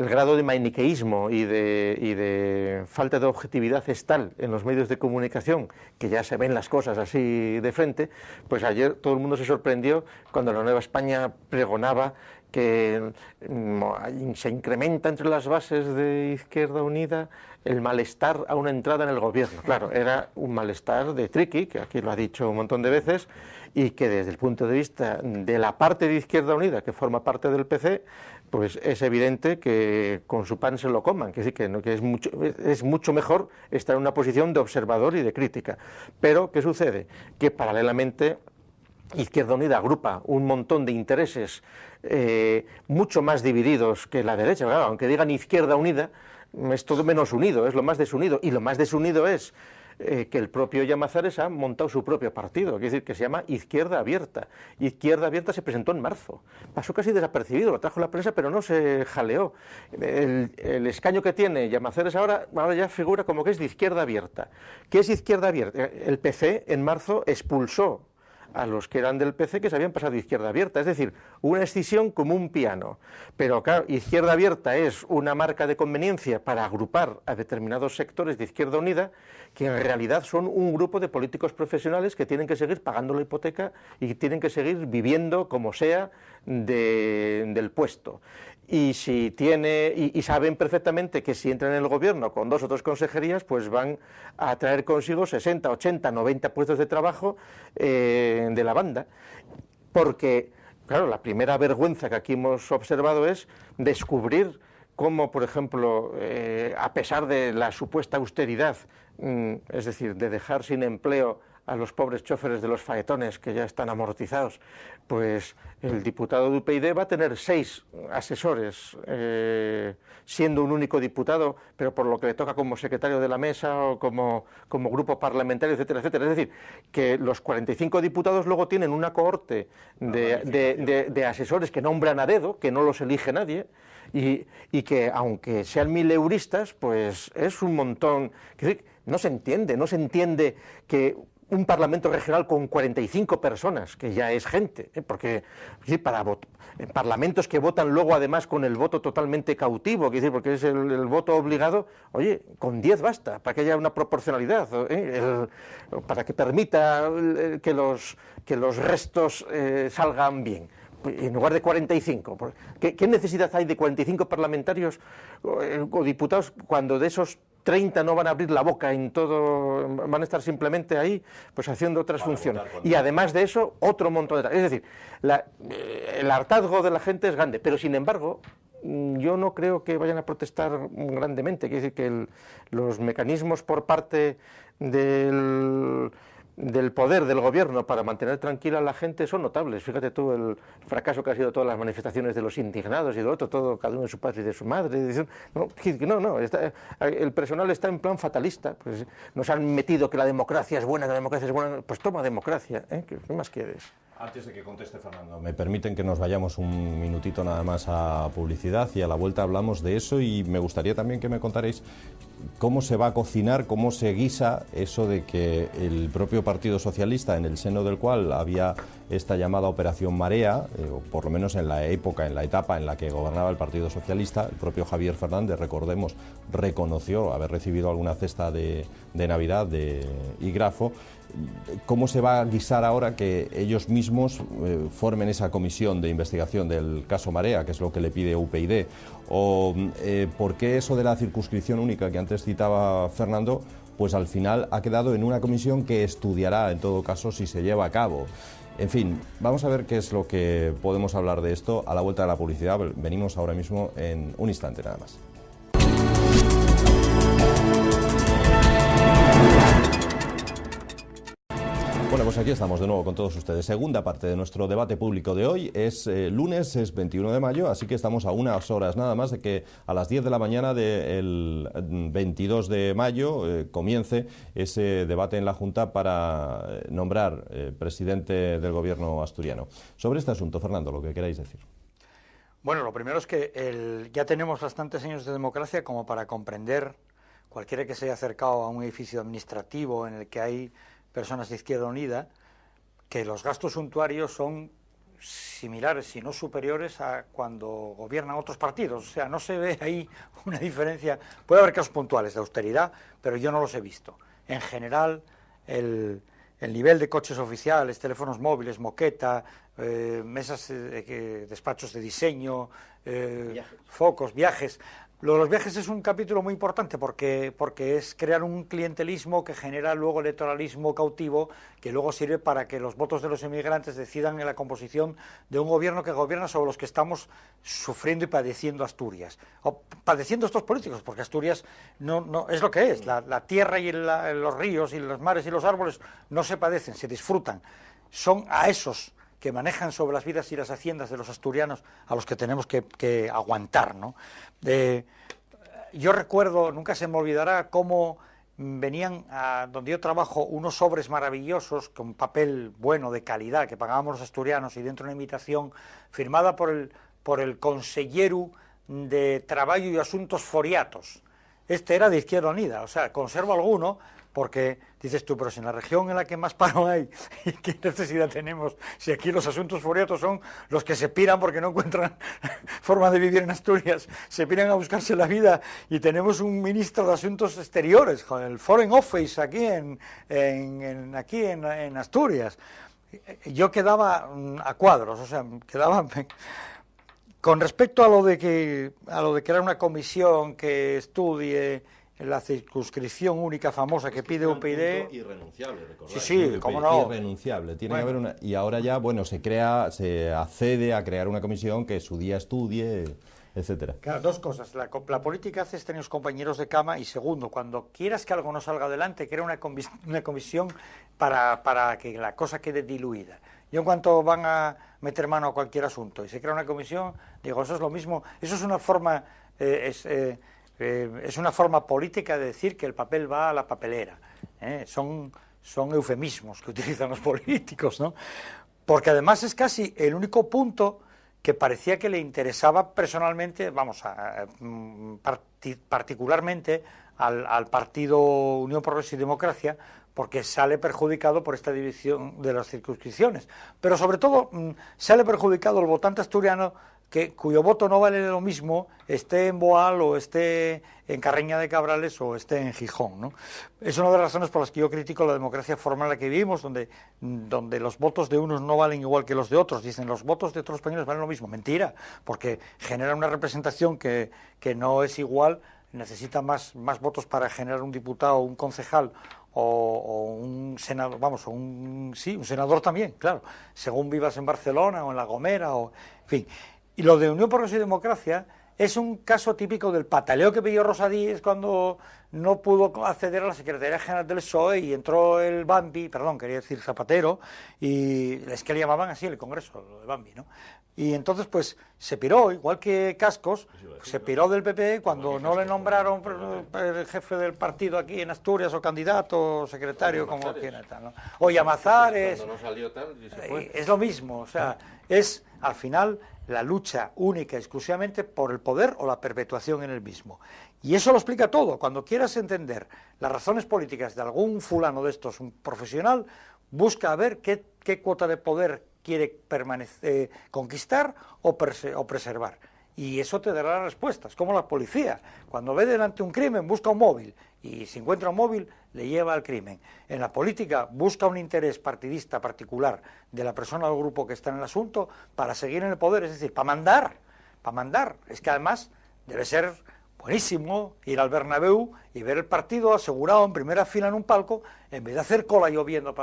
[SPEAKER 3] grado de maniqueísmo y de falta de objetividad es tal en los medios de comunicación que ya se ven las cosas así de frente. Pues ayer todo el mundo se sorprendió cuando la Nueva España pregonaba que se incrementa entre las bases de Izquierda Unida el malestar a una entrada en el gobierno. Claro, era un malestar de Triqui, que aquí lo ha dicho un montón de veces, y que desde el punto de vista de la parte de Izquierda Unida, que forma parte del PC, pues es evidente que con su pan se lo coman, que sí, que es mucho mejor estar en una posición de observador y de crítica. Pero, ¿qué sucede? Que paralelamente Izquierda Unida agrupa un montón de intereses mucho más divididos que la derecha. Claro, aunque digan Izquierda Unida, es todo menos unido, es lo más desunido. Y lo más desunido es que el propio Llamazares ha montado su propio partido, es decir, que se llama Izquierda Abierta. Izquierda Abierta se presentó en marzo, pasó casi desapercibido, lo trajo la prensa, pero no se jaleó. El escaño que tiene Llamazares ahora ya figura como que es de Izquierda Abierta. ¿Qué es Izquierda Abierta? El PC en marzo expulsó a los que eran del PC que se habían pasado de Izquierda Abierta, es decir, una escisión como un piano. Pero claro, Izquierda Abierta es una marca de conveniencia para agrupar a determinados sectores de Izquierda Unida, que en realidad son un grupo de políticos profesionales que tienen que seguir pagando la hipoteca y tienen que seguir viviendo como sea del puesto. Y saben perfectamente que si entran en el gobierno con 2 o 3 consejerías, pues van a traer consigo 60, 80, 90 puestos de trabajo de la banda. Porque, claro, la primera vergüenza que aquí hemos observado es descubrir cómo, por ejemplo, a pesar de la supuesta austeridad, es decir, de dejar sin empleo a los pobres choferes de los faetones que ya están amortizados, pues el diputado de UPyD va a tener 6 asesores, siendo un único diputado, pero por lo que le toca como secretario de la mesa o como grupo parlamentario, etcétera, etcétera. Es decir, que los 45 diputados luego tienen una cohorte de asesores que nombran a dedo, que no los elige nadie, y que aunque sean mileuristas, pues es un montón. No se entiende que un parlamento regional con 45 personas, que ya es gente, porque en parlamentos que votan luego además con el voto totalmente cautivo, porque es el voto obligado, oye, con 10 basta, para que haya una proporcionalidad, para que permita que los restos salgan bien. En lugar de 45. ¿Qué necesidad hay de 45 parlamentarios o diputados cuando de esos 30 no van a abrir la boca en todo, van a estar simplemente ahí pues haciendo otras funciones? Y además de eso, otro montón de... Es decir, el hartazgo de la gente es grande, pero sin embargo, yo no creo que vayan a protestar grandemente. Quiere decir que los mecanismos por parte del poder del gobierno para mantener tranquila a la gente son notables. Fíjate tú el fracaso que ha sido todas las manifestaciones de los indignados y de otro, todo cada uno de su padre y de su madre. El personal está en plan fatalista. Pues nos han metido que la democracia es buena, pues toma democracia. ¿Qué más quieres?
[SPEAKER 1] Antes de que conteste Fernando, me permiten que nos vayamos un minutito nada más a publicidad y a la vuelta hablamos de eso, y me gustaría también que me contaréis cómo se va a cocinar, cómo se guisa eso de que el propio Partido Socialista, en el seno del cual había esta llamada Operación Marea, o por lo menos en la etapa en la que gobernaba el Partido Socialista, el propio Javier Fernández, recordemos, reconoció haber recibido alguna cesta de Navidad de Igrafo. ¿Cómo se va a guisar ahora que ellos mismos formen esa comisión de investigación del caso Marea, que es lo que le pide UPyD? ¿O por qué eso de la circunscripción única que antes citaba Fernando, pues al final ha quedado en una comisión que estudiará en todo caso si se lleva a cabo? En fin, vamos a ver qué es lo que podemos hablar de esto a la vuelta de la publicidad. Venimos ahora mismo en un instante nada más. Bueno, pues aquí estamos de nuevo con todos ustedes. Segunda parte de nuestro debate público de hoy. Es lunes, es 21 de mayo, así que estamos a unas horas nada más de que a las 10 de la mañana del 22 de mayo comience ese debate en la Junta para nombrar presidente del gobierno asturiano. Sobre este asunto, Fernando, lo que queráis decir.
[SPEAKER 2] Bueno, lo primero es que ya tenemos bastantes años de democracia como para comprender, cualquiera que se haya acercado a un edificio administrativo en el que hay personas de Izquierda Unida, que los gastos suntuarios son similares, si no superiores, a cuando gobiernan otros partidos. O sea, no se ve ahí una diferencia. Puede haber casos puntuales de austeridad, pero yo no los he visto. En general, el nivel de coches oficiales, teléfonos móviles, moqueta, mesas, despachos de diseño, focos, viajes. Lo de los viajes es un capítulo muy importante porque es crear un clientelismo que genera luego electoralismo cautivo, que luego sirve para que los votos de los emigrantes decidan en la composición de un gobierno que gobierna sobre los que estamos sufriendo y padeciendo Asturias. O padeciendo estos políticos, porque Asturias no es lo que es. La tierra y los ríos y los mares y los árboles no se padecen, se disfrutan. Son a esos que manejan sobre las vidas y las haciendas de los asturianos a los que tenemos que aguantar, ¿no? Yo recuerdo, nunca se me olvidará, cómo venían a donde yo trabajo unos sobres maravillosos con papel bueno, de calidad, que pagábamos los asturianos, y dentro una invitación firmada por el consellero de Trabajo y Asuntos Foriatos. Este era de Izquierda Unida, o sea, conservo alguno, porque dices tú, pero si en la región en la que más paro hay, ¿qué necesidad tenemos? Si aquí los asuntos foriatos son los que se piran porque no encuentran forma de vivir en Asturias, se piran a buscarse la vida, y tenemos un ministro de Asuntos Exteriores, con el Foreign Office aquí en Asturias. Yo quedaba a cuadros, o sea, quedaba... Con respecto a lo de crear una comisión que estudie la circunscripción única famosa que pide UPyD...
[SPEAKER 1] Irrenunciable, recordad.
[SPEAKER 2] Sí, cómo no.
[SPEAKER 1] Irrenunciable. Tiene que haber y ahora ya, bueno, se accede a crear una comisión que su día estudie etcétera.
[SPEAKER 2] Claro, dos cosas. La política hace tener compañeros de cama y segundo, cuando quieras que algo no salga adelante, crea una comisión para que la cosa quede diluida. Yo en cuanto van a meter mano a cualquier asunto y se crea una comisión, digo, eso es lo mismo, eso es una forma es una forma política de decir que el papel va a la papelera. Son eufemismos que utilizan los políticos, ¿no? Porque además es casi el único punto que parecía que le interesaba personalmente, particularmente al partido Unión Progreso y Democracia, porque sale perjudicado por esta división de las circunscripciones. Pero sobre todo sale perjudicado el votante asturiano cuyo voto no vale lo mismo, esté en Boal o esté en Carreña de Cabrales o esté en Gijón, ¿no? Es una de las razones por las que yo critico la democracia formal en la que vivimos, donde los votos de unos no valen igual que los de otros. Dicen, los votos de otros españoles valen lo mismo. Mentira, porque generan una representación que no es igual, necesita más votos para generar un diputado o un concejal o un senador, un senador también, claro, según vivas en Barcelona o en La Gomera, en fin. Y lo de Unión Progreso y Democracia es un caso típico del pataleo que pidió Rosa Díez cuando no pudo acceder a la Secretaría General del PSOE y entró el Bambi, quería decir Zapatero, y es que le llamaban así el Congreso, lo de Bambi, ¿no? Y entonces pues se piró, igual que Cascos, se piró del PP cuando no le nombraron el jefe del partido aquí en Asturias, o candidato, o secretario, como quiera, tal, ¿no? O Llamazares.
[SPEAKER 3] Cuando no salió tal, y se fue.
[SPEAKER 2] Es lo mismo, o sea, es al final la lucha única y exclusivamente por el poder o la perpetuación en el mismo. Y eso lo explica todo. Cuando quieras entender las razones políticas de algún fulano de estos, un profesional, busca a ver qué cuota de poder quiere conquistar o preservar. Y eso te dará las respuestas, como la policía. Cuando ve delante un crimen, busca un móvil, y si encuentra un móvil, le lleva al crimen. En la política, busca un interés partidista particular de la persona o del grupo que está en el asunto para seguir en el poder, es decir, para mandar. Es que además debe ser buenísimo ir al Bernabéu y ver el partido asegurado en primera fila en un palco, en vez de hacer cola lloviendo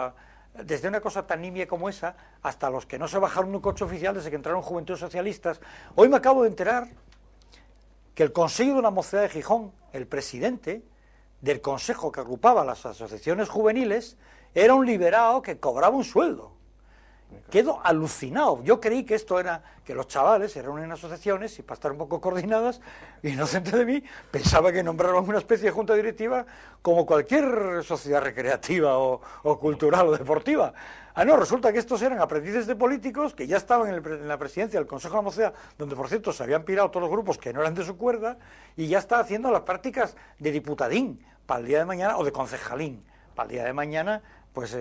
[SPEAKER 2] desde una cosa tan nimia como esa, hasta los que no se bajaron un coche oficial desde que entraron Juventudes Socialistas. Hoy me acabo de enterar que el Consejo de la Mocedad de Gijón, el presidente del consejo que agrupaba las asociaciones juveniles, era un liberado que cobraba un sueldo. Quedo alucinado. Yo creí que esto era, que los chavales se reúnen en asociaciones y para estar un poco coordinadas, inocente de mí, pensaba que nombraron una especie de junta directiva como cualquier sociedad recreativa o cultural o deportiva. No, resulta que estos eran aprendices de políticos que ya estaban en la presidencia del Consejo de la Mocedad, donde por cierto se habían pirado todos los grupos que no eran de su cuerda, y ya está haciendo las prácticas de diputadín para el día de mañana, o de concejalín para el día de mañana, pues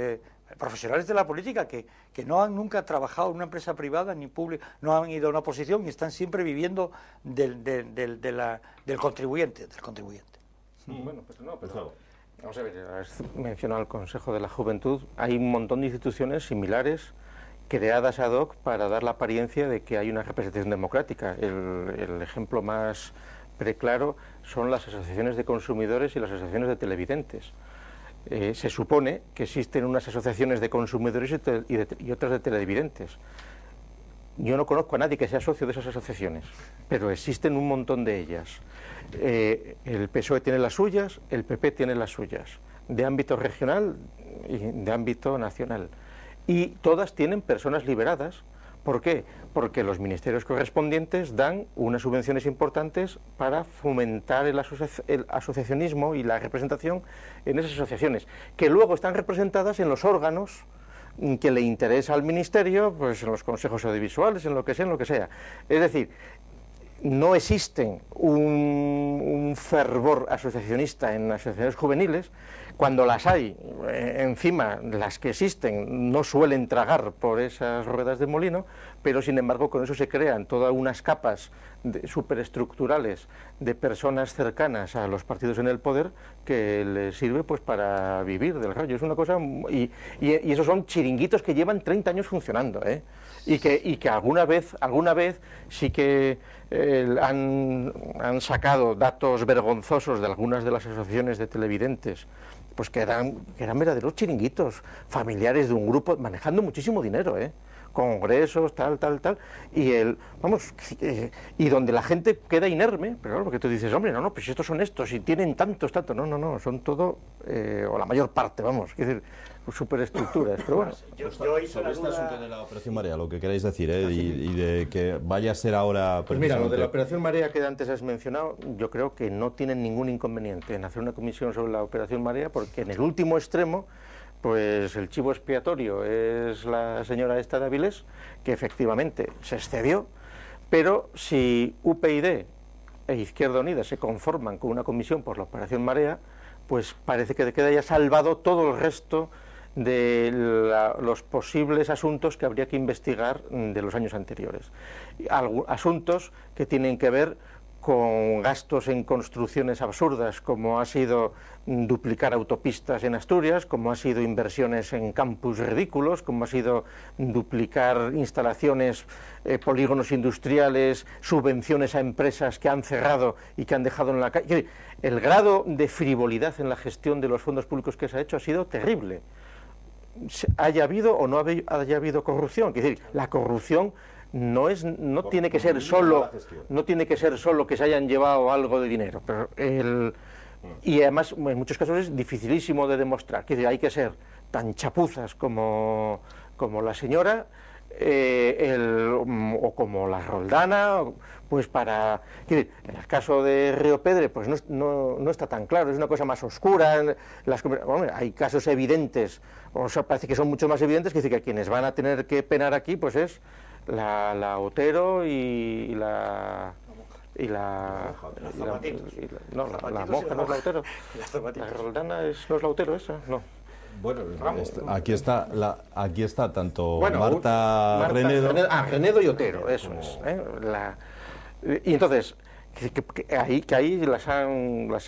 [SPEAKER 2] profesionales de la política que no han nunca trabajado en una empresa privada ni pública, no han ido a una oposición y están siempre viviendo del contribuyente.
[SPEAKER 3] Bueno, pues no, pero vamos a ver, has mencionado el Consejo de la Juventud. Hay un montón de instituciones similares creadas ad hoc para dar la apariencia de que hay una representación democrática. El ejemplo más preclaro son las asociaciones de consumidores y las asociaciones de televidentes. Se supone que existen unas asociaciones de consumidores y otras de televidentes. Yo no conozco a nadie que sea socio de esas asociaciones, pero existen un montón de ellas. El PSOE tiene las suyas, el PP tiene las suyas, de ámbito regional y de ámbito nacional. Y todas tienen personas liberadas. ¿Por qué? Porque los ministerios correspondientes dan unas subvenciones importantes para fomentar el asociacionismo y la representación en esas asociaciones, que luego están representadas en los órganos que le interesa al ministerio, pues en los consejos audiovisuales, en lo que sea. Es decir, no existe un fervor asociacionista en asociaciones juveniles. Cuando las hay, encima las que existen no suelen tragar por esas ruedas de molino, pero sin embargo con eso se crean todas unas capas superestructurales de personas cercanas a los partidos en el poder que les sirve pues para vivir del rollo. Es una cosa y esos son chiringuitos que llevan 30 años funcionando, y que alguna vez sí que han sacado datos vergonzosos de algunas de las asociaciones de televidentes, pues que eran verdaderos chiringuitos familiares de un grupo manejando muchísimo dinero, congresos, tal, y y donde la gente queda inerme, pero claro, porque tú dices, hombre, no, pues estos son estos, y tienen tantos, no, son todo, o la mayor parte, vamos, es decir, superestructuras, pero bueno.
[SPEAKER 2] Yo hice
[SPEAKER 1] sobre este asunto de la Operación Marea, lo que queréis decir, y de que vaya a ser ahora...
[SPEAKER 3] Pues mira, lo de la Operación Marea que antes has mencionado, yo creo que no tienen ningún inconveniente en hacer una comisión sobre la Operación Marea, porque en el último extremo, pues el chivo expiatorio es la señora esta de Avilés, que efectivamente se excedió, pero si UPyD e Izquierda Unida se conforman con una comisión por la Operación Marea, pues parece que queda ya salvado todo el resto de los posibles asuntos que habría que investigar de los años anteriores. Asuntos que tienen que ver con gastos en construcciones absurdas, como ha sido duplicar autopistas en Asturias, como ha sido inversiones en campus ridículos, como ha sido duplicar instalaciones, polígonos industriales, subvenciones a empresas que han cerrado y que han dejado en la calle. El grado de frivolidad en la gestión de los fondos públicos que se ha hecho ha sido terrible. Haya habido o no haya habido corrupción, es decir, la corrupción no tiene que ser solo que se hayan llevado algo de dinero, pero y además en muchos casos es dificilísimo de demostrar, es decir, hay que ser tan chapuzas como la señora o como la Roldana, pues para... En el caso de Río Pedre, pues no está tan claro, es una cosa más oscura. Bueno, hay casos evidentes, o sea, parece que son mucho más evidentes, que decir que quienes van a tener que penar aquí, pues es la Otero y la monja no es la Otero, la Roldana no es la Otero esa, no.
[SPEAKER 1] Bueno, aquí está tanto Marta Renedo...
[SPEAKER 3] Renedo y Otero, eso es. Y entonces, que ahí las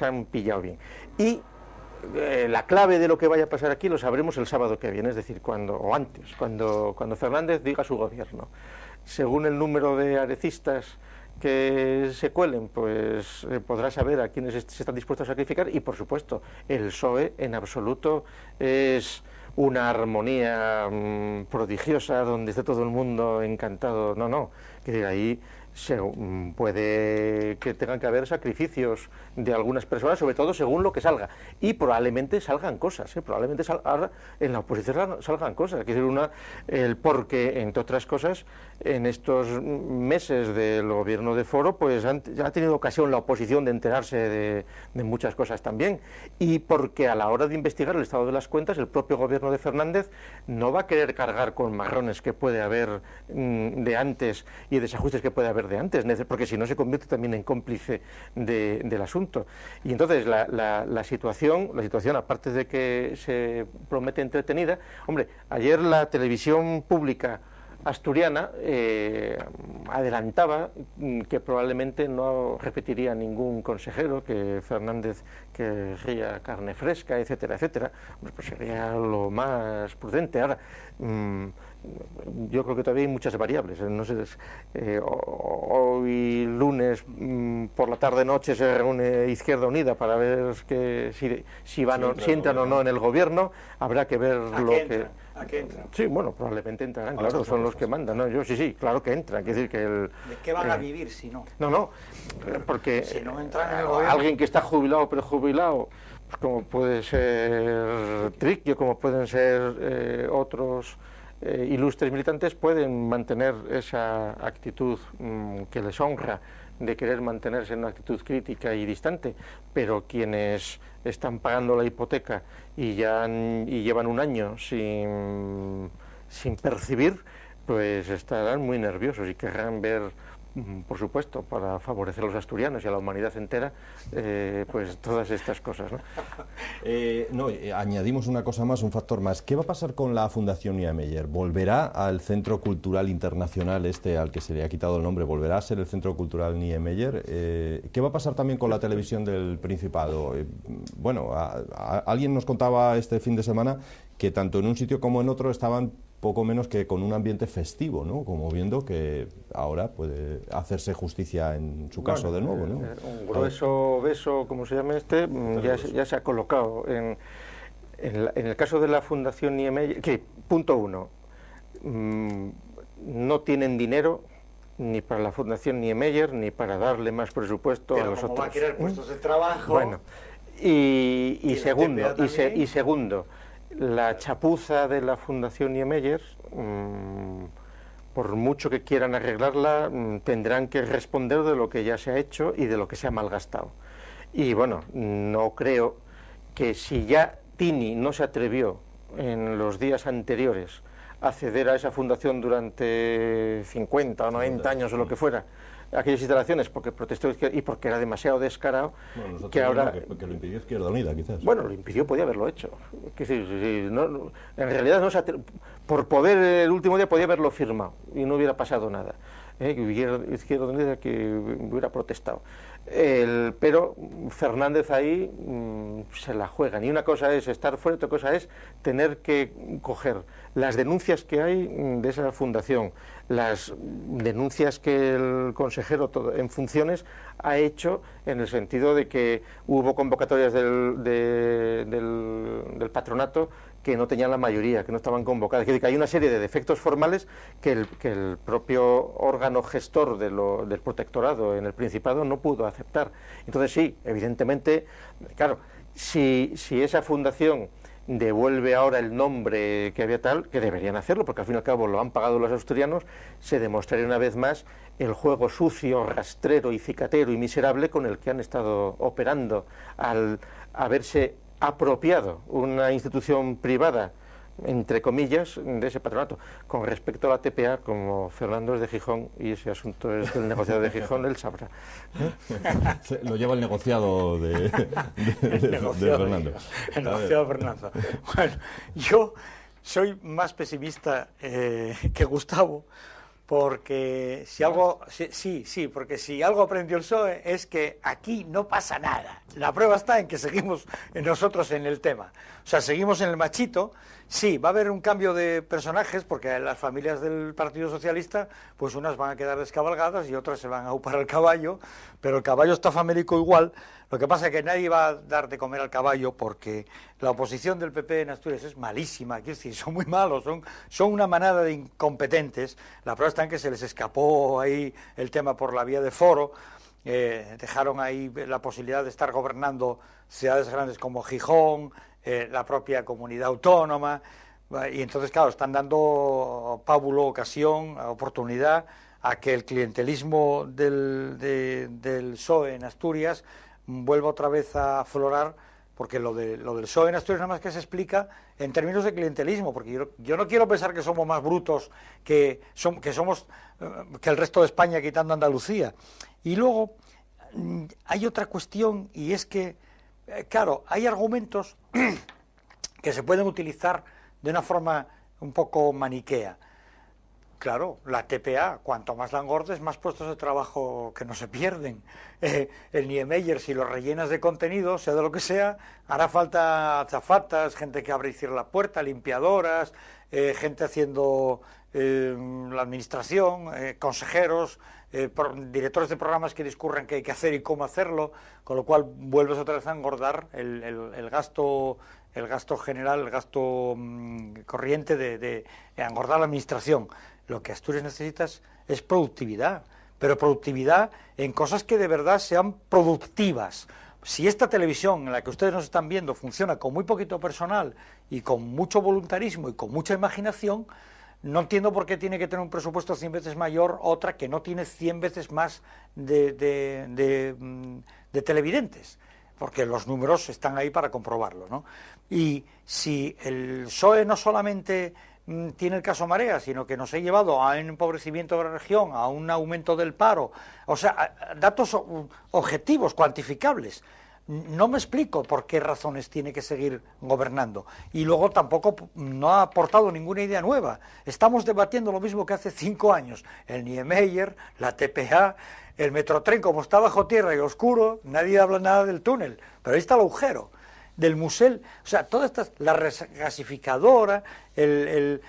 [SPEAKER 3] han pillado bien. Y la clave de lo que vaya a pasar aquí lo sabremos el sábado que viene, es decir, cuando Fernández diga su gobierno. Según el número de arecistas que se cuelen, pues podrá saber a quiénes se están dispuestos a sacrificar, y por supuesto el PSOE en absoluto es una armonía prodigiosa donde esté todo el mundo encantado, no, que ahí puede que tengan que haber sacrificios de algunas personas, sobre todo según lo que salga, y probablemente salgan cosas, probablemente ahora en la oposición salgan cosas, porque entre otras cosas en estos meses del gobierno de Foro pues ha tenido ocasión la oposición de enterarse de muchas cosas también, y porque a la hora de investigar el estado de las cuentas el propio gobierno de Fernández no va a querer cargar con marrones que puede haber de antes y desajustes que puede haber de antes, porque si no se convierte también en cómplice del asunto. Y entonces la situación, aparte de que se promete entretenida, hombre, ayer la televisión pública asturiana adelantaba que probablemente no repetiría ningún consejero, que Fernández querría carne fresca, etcétera, pues sería lo más prudente. Ahora, yo creo que todavía hay muchas variables, no sé, hoy lunes por la tarde-noche se reúne Izquierda Unida para ver si entran o no en el gobierno, habrá que ver
[SPEAKER 2] ¿A qué entran?
[SPEAKER 3] Sí, bueno, probablemente entrarán, claro, son los que mandan, ¿no? Sí, claro que entran, quiere decir que
[SPEAKER 2] ¿De qué van a vivir si no?
[SPEAKER 3] No, porque
[SPEAKER 2] si no entran en el gobierno,
[SPEAKER 3] alguien que está jubilado, prejubilado, pues como puede ser Triquio, como pueden ser otros ilustres militantes, pueden mantener esa actitud que les honra, de querer mantenerse en una actitud crítica y distante, pero quienes están pagando la hipoteca y llevan un año sin percibir, pues estarán muy nerviosos y querrán ver, por supuesto, para favorecer a los asturianos y a la humanidad entera, pues todas estas cosas, ¿no?
[SPEAKER 1] Añadimos una cosa más, un factor más. ¿Qué va a pasar con la Fundación Niemeyer? ¿Volverá al Centro Cultural Internacional al que se le ha quitado el nombre? ¿Volverá a ser el Centro Cultural Niemeyer? ¿Qué va a pasar también con la televisión del Principado? Alguien nos contaba este fin de semana que tanto en un sitio como en otro estaban poco menos que con un ambiente festivo, ¿no? Como viendo que ahora puede hacerse justicia en su caso de nuevo, ¿no?
[SPEAKER 3] Un grueso beso, como se llama ya se ha colocado. En el caso de la Fundación Niemeyer, punto uno, no tienen dinero ni para la Fundación Niemeyer ni para darle más presupuesto
[SPEAKER 2] pero
[SPEAKER 3] a los
[SPEAKER 2] como
[SPEAKER 3] otros.
[SPEAKER 2] va a querer puestos de trabajo.
[SPEAKER 3] Bueno, y segundo, la chapuza de la Fundación Niemeyer, por mucho que quieran arreglarla, tendrán que responder de lo que ya se ha hecho y de lo que se ha malgastado. Y bueno, no creo que si ya Tini no se atrevió en los días anteriores a ceder a esa fundación durante 50 o 90 años o lo que fuera, aquellas instalaciones porque protestó y porque era demasiado descarado,
[SPEAKER 1] Bueno,
[SPEAKER 3] que ahora...
[SPEAKER 1] Que lo impidió Izquierda Unida, quizás.
[SPEAKER 3] Bueno, lo impidió, podía haberlo hecho. En realidad, por poder, el último día podía haberlo firmado y no hubiera pasado nada. Que hubiera Izquierda Unida que hubiera protestado. Pero Fernández ahí se la juegan. Y una cosa es estar fuera, otra cosa es tener que coger las denuncias que hay de esa fundación, las denuncias que el consejero en funciones ha hecho en el sentido de que hubo convocatorias del patronato que no tenían la mayoría, que no estaban convocadas. Es decir, que hay una serie de defectos formales que el propio órgano gestor del protectorado en el Principado no pudo aceptar. Entonces sí, evidentemente, claro, si esa fundación devuelve ahora el nombre que había tal, que deberían hacerlo, porque al fin y al cabo lo han pagado los asturianos, se demostraría una vez más el juego sucio, rastrero y cicatero y miserable con el que han estado operando al haberse apropiado una institución privada, entre comillas, de ese patronato. Con respecto a la TPA, como Fernando es de Gijón y ese asunto es del negociado de Gijón, él sabrá.
[SPEAKER 1] Lo lleva el negociado de Fernando.
[SPEAKER 2] El negociado de Fernando. Bueno, yo soy más pesimista que Gustavo, porque si algo, porque si algo aprendió el PSOE es que aquí no pasa nada. La prueba está en que seguimos nosotros en el tema. O sea, seguimos en el machito. Sí, va a haber un cambio de personajes, porque las familias del Partido Socialista, pues unas van a quedar descabalgadas y otras se van a upar al caballo, pero el caballo está famélico igual. Lo que pasa es que nadie va a dar de comer al caballo porque la oposición del PP en Asturias es malísima, quiero decir, son muy malos, son una manada de incompetentes. La prueba está en que se les escapó ahí el tema por la vía de foro, dejaron ahí la posibilidad de estar gobernando ciudades grandes como Gijón, la propia comunidad autónoma, y entonces, claro, están dando pábulo, ocasión, oportunidad a que el clientelismo del PSOE en Asturias vuelva otra vez a aflorar, porque lo del PSOE en Asturias nada más que se explica en términos de clientelismo, porque yo no quiero pensar que somos más brutos que el resto de España, quitando Andalucía. Y luego hay otra cuestión, y es que, claro, hay argumentos que se pueden utilizar de una forma un poco maniquea. Claro, la TPA, cuanto más la engordes, más puestos de trabajo que no se pierden. El Niemeyer, si lo rellenas de contenido, sea de lo que sea, hará falta azafatas, gente que abre y cierre la puerta, limpiadoras, gente haciendo la administración, consejeros, directores de programas que discurran qué hay que hacer y cómo hacerlo, con lo cual vuelves otra vez a engordar el gasto general, el gasto corriente de engordar la administración. Lo que Asturias necesitas es productividad, pero productividad en cosas que de verdad sean productivas. Si esta televisión en la que ustedes nos están viendo funciona con muy poquito personal y con mucho voluntarismo y con mucha imaginación, no entiendo por qué tiene que tener un presupuesto 100 veces mayor otra que no tiene 100 veces más de televidentes, porque los números están ahí para comprobarlo, ¿no? Y si el PSOE no solamente tiene el caso Marea, sino que nos ha llevado a un empobrecimiento de la región, a un aumento del paro, o sea, datos objetivos, cuantificables. No me explico por qué razones tiene que seguir gobernando. Y luego tampoco no ha aportado ninguna idea nueva. Estamos debatiendo lo mismo que hace 5 años. El Niemeyer, la TPA, el Metrotren, como está bajo tierra y oscuro, nadie habla nada del túnel, pero ahí está el agujero. Del Musel, o sea, todas estas, la regasificadora, el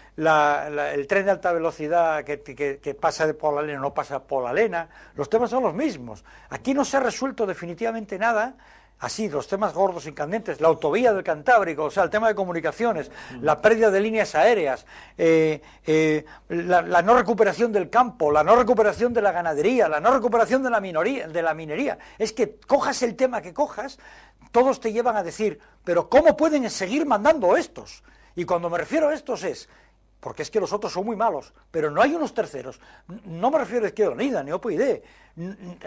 [SPEAKER 2] tren de alta velocidad que pasa de Polalena o no pasa a Polalena, los temas son los mismos. Aquí no se ha resuelto definitivamente nada, así, los temas gordos y candentes, la autovía del Cantábrico, o sea, el tema de comunicaciones, la pérdida de líneas aéreas, la no recuperación del campo, la no recuperación de la ganadería, la no recuperación de la minería. Es que cojas el tema que cojas, todos te llevan a decir, pero ¿cómo pueden seguir mandando estos? Y cuando me refiero a estos es, porque es que los otros son muy malos, pero no hay unos terceros. No me refiero a Izquierda Unida, ni OPyD.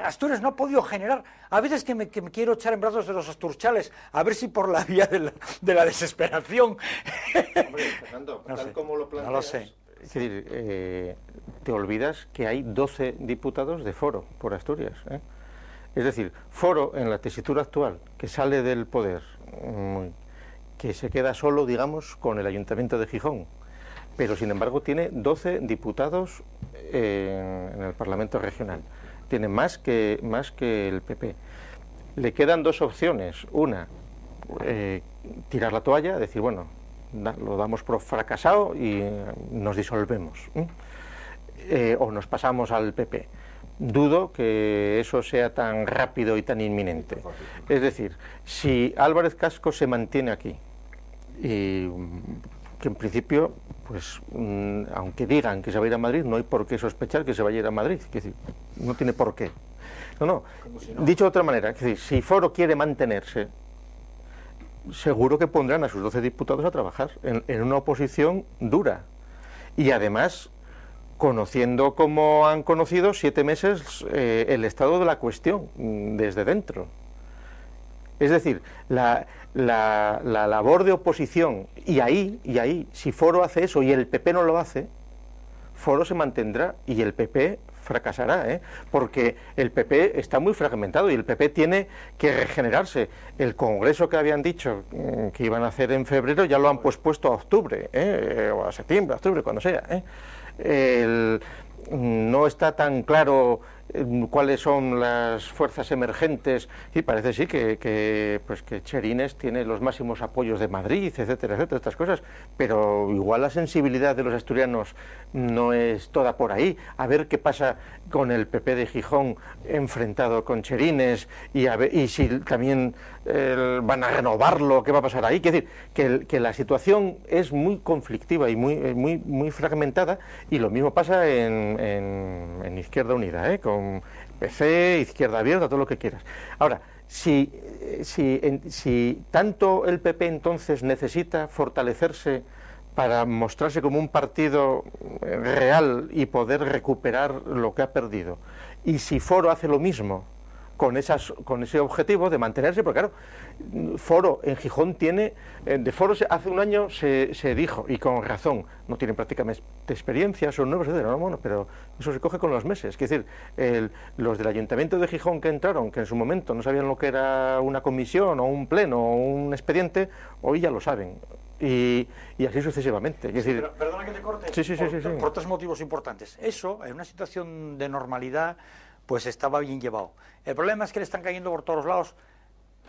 [SPEAKER 2] Asturias no ha podido generar, a veces que me quiero echar en brazos de los asturchales, a ver si por la vía de la desesperación.
[SPEAKER 3] Hombre, Fernando,
[SPEAKER 2] No
[SPEAKER 3] tal
[SPEAKER 2] sé,
[SPEAKER 3] como lo planteas,
[SPEAKER 2] no lo sé.
[SPEAKER 3] es decir, te olvidas que hay 12 diputados de Foro por Asturias, ¿eh? Es decir, Foro, en la tesitura actual, que sale del poder, que se queda solo, digamos, con el Ayuntamiento de Gijón, pero sin embargo tiene 12 diputados en el Parlamento regional. Tiene más que el PP. Le quedan dos opciones. Una, tirar la toalla, decir, bueno, lo damos por fracasado y nos disolvemos. O nos pasamos al PP. Dudo que eso sea tan rápido y tan inminente. Es decir, si Álvarez Cascos se mantiene aquí, y que en principio, pues, aunque digan que se va a ir a Madrid, no hay por qué sospechar que se vaya a ir a Madrid. Es decir, no tiene por qué. No. Dicho de otra manera, es decir, si Foro quiere mantenerse, seguro que pondrán a sus 12 diputados a trabajar en una oposición dura. Y además, conociendo como han conocido 7 meses el estado de la cuestión desde dentro. Es decir, la labor de oposición, y ahí, si Foro hace eso y el PP no lo hace, Foro se mantendrá y el PP fracasará, porque el PP está muy fragmentado y el PP tiene que regenerarse. El congreso que habían dicho que iban a hacer en febrero ya lo han pospuesto a octubre, o a septiembre, octubre, cuando sea. No está tan claro cuáles son las fuerzas emergentes, y parece sí que Cherines tiene los máximos apoyos de Madrid, etcétera, estas cosas, pero igual la sensibilidad de los asturianos no es toda por ahí. A ver qué pasa con el PP de Gijón enfrentado con Cherines, y si también van a renovarlo, qué va a pasar ahí. Es decir, que la situación es muy conflictiva y muy fragmentada, y lo mismo pasa en Izquierda Unida, con PC, Izquierda Abierta, todo lo que quieras. Ahora, si tanto el PP entonces necesita fortalecerse para mostrarse como un partido real y poder recuperar lo que ha perdido, y si Foro hace lo mismo con ese objetivo de mantenerse, porque claro, Foro en Gijón tiene, de Foro hace un año se dijo, y con razón, no tienen prácticamente experiencia, son nuevos, etc. Bueno, pero eso se coge con los meses. Es decir, los del Ayuntamiento de Gijón que entraron, que en su momento no sabían lo que era una comisión o un pleno o un expediente, hoy ya lo saben. Y así sucesivamente. Es decir,
[SPEAKER 2] pero, perdona que te corte,
[SPEAKER 3] sí.
[SPEAKER 2] Por 3 motivos importantes. Eso, en una situación de normalidad, pues estaba bien llevado. El problema es que le están cayendo por todos los lados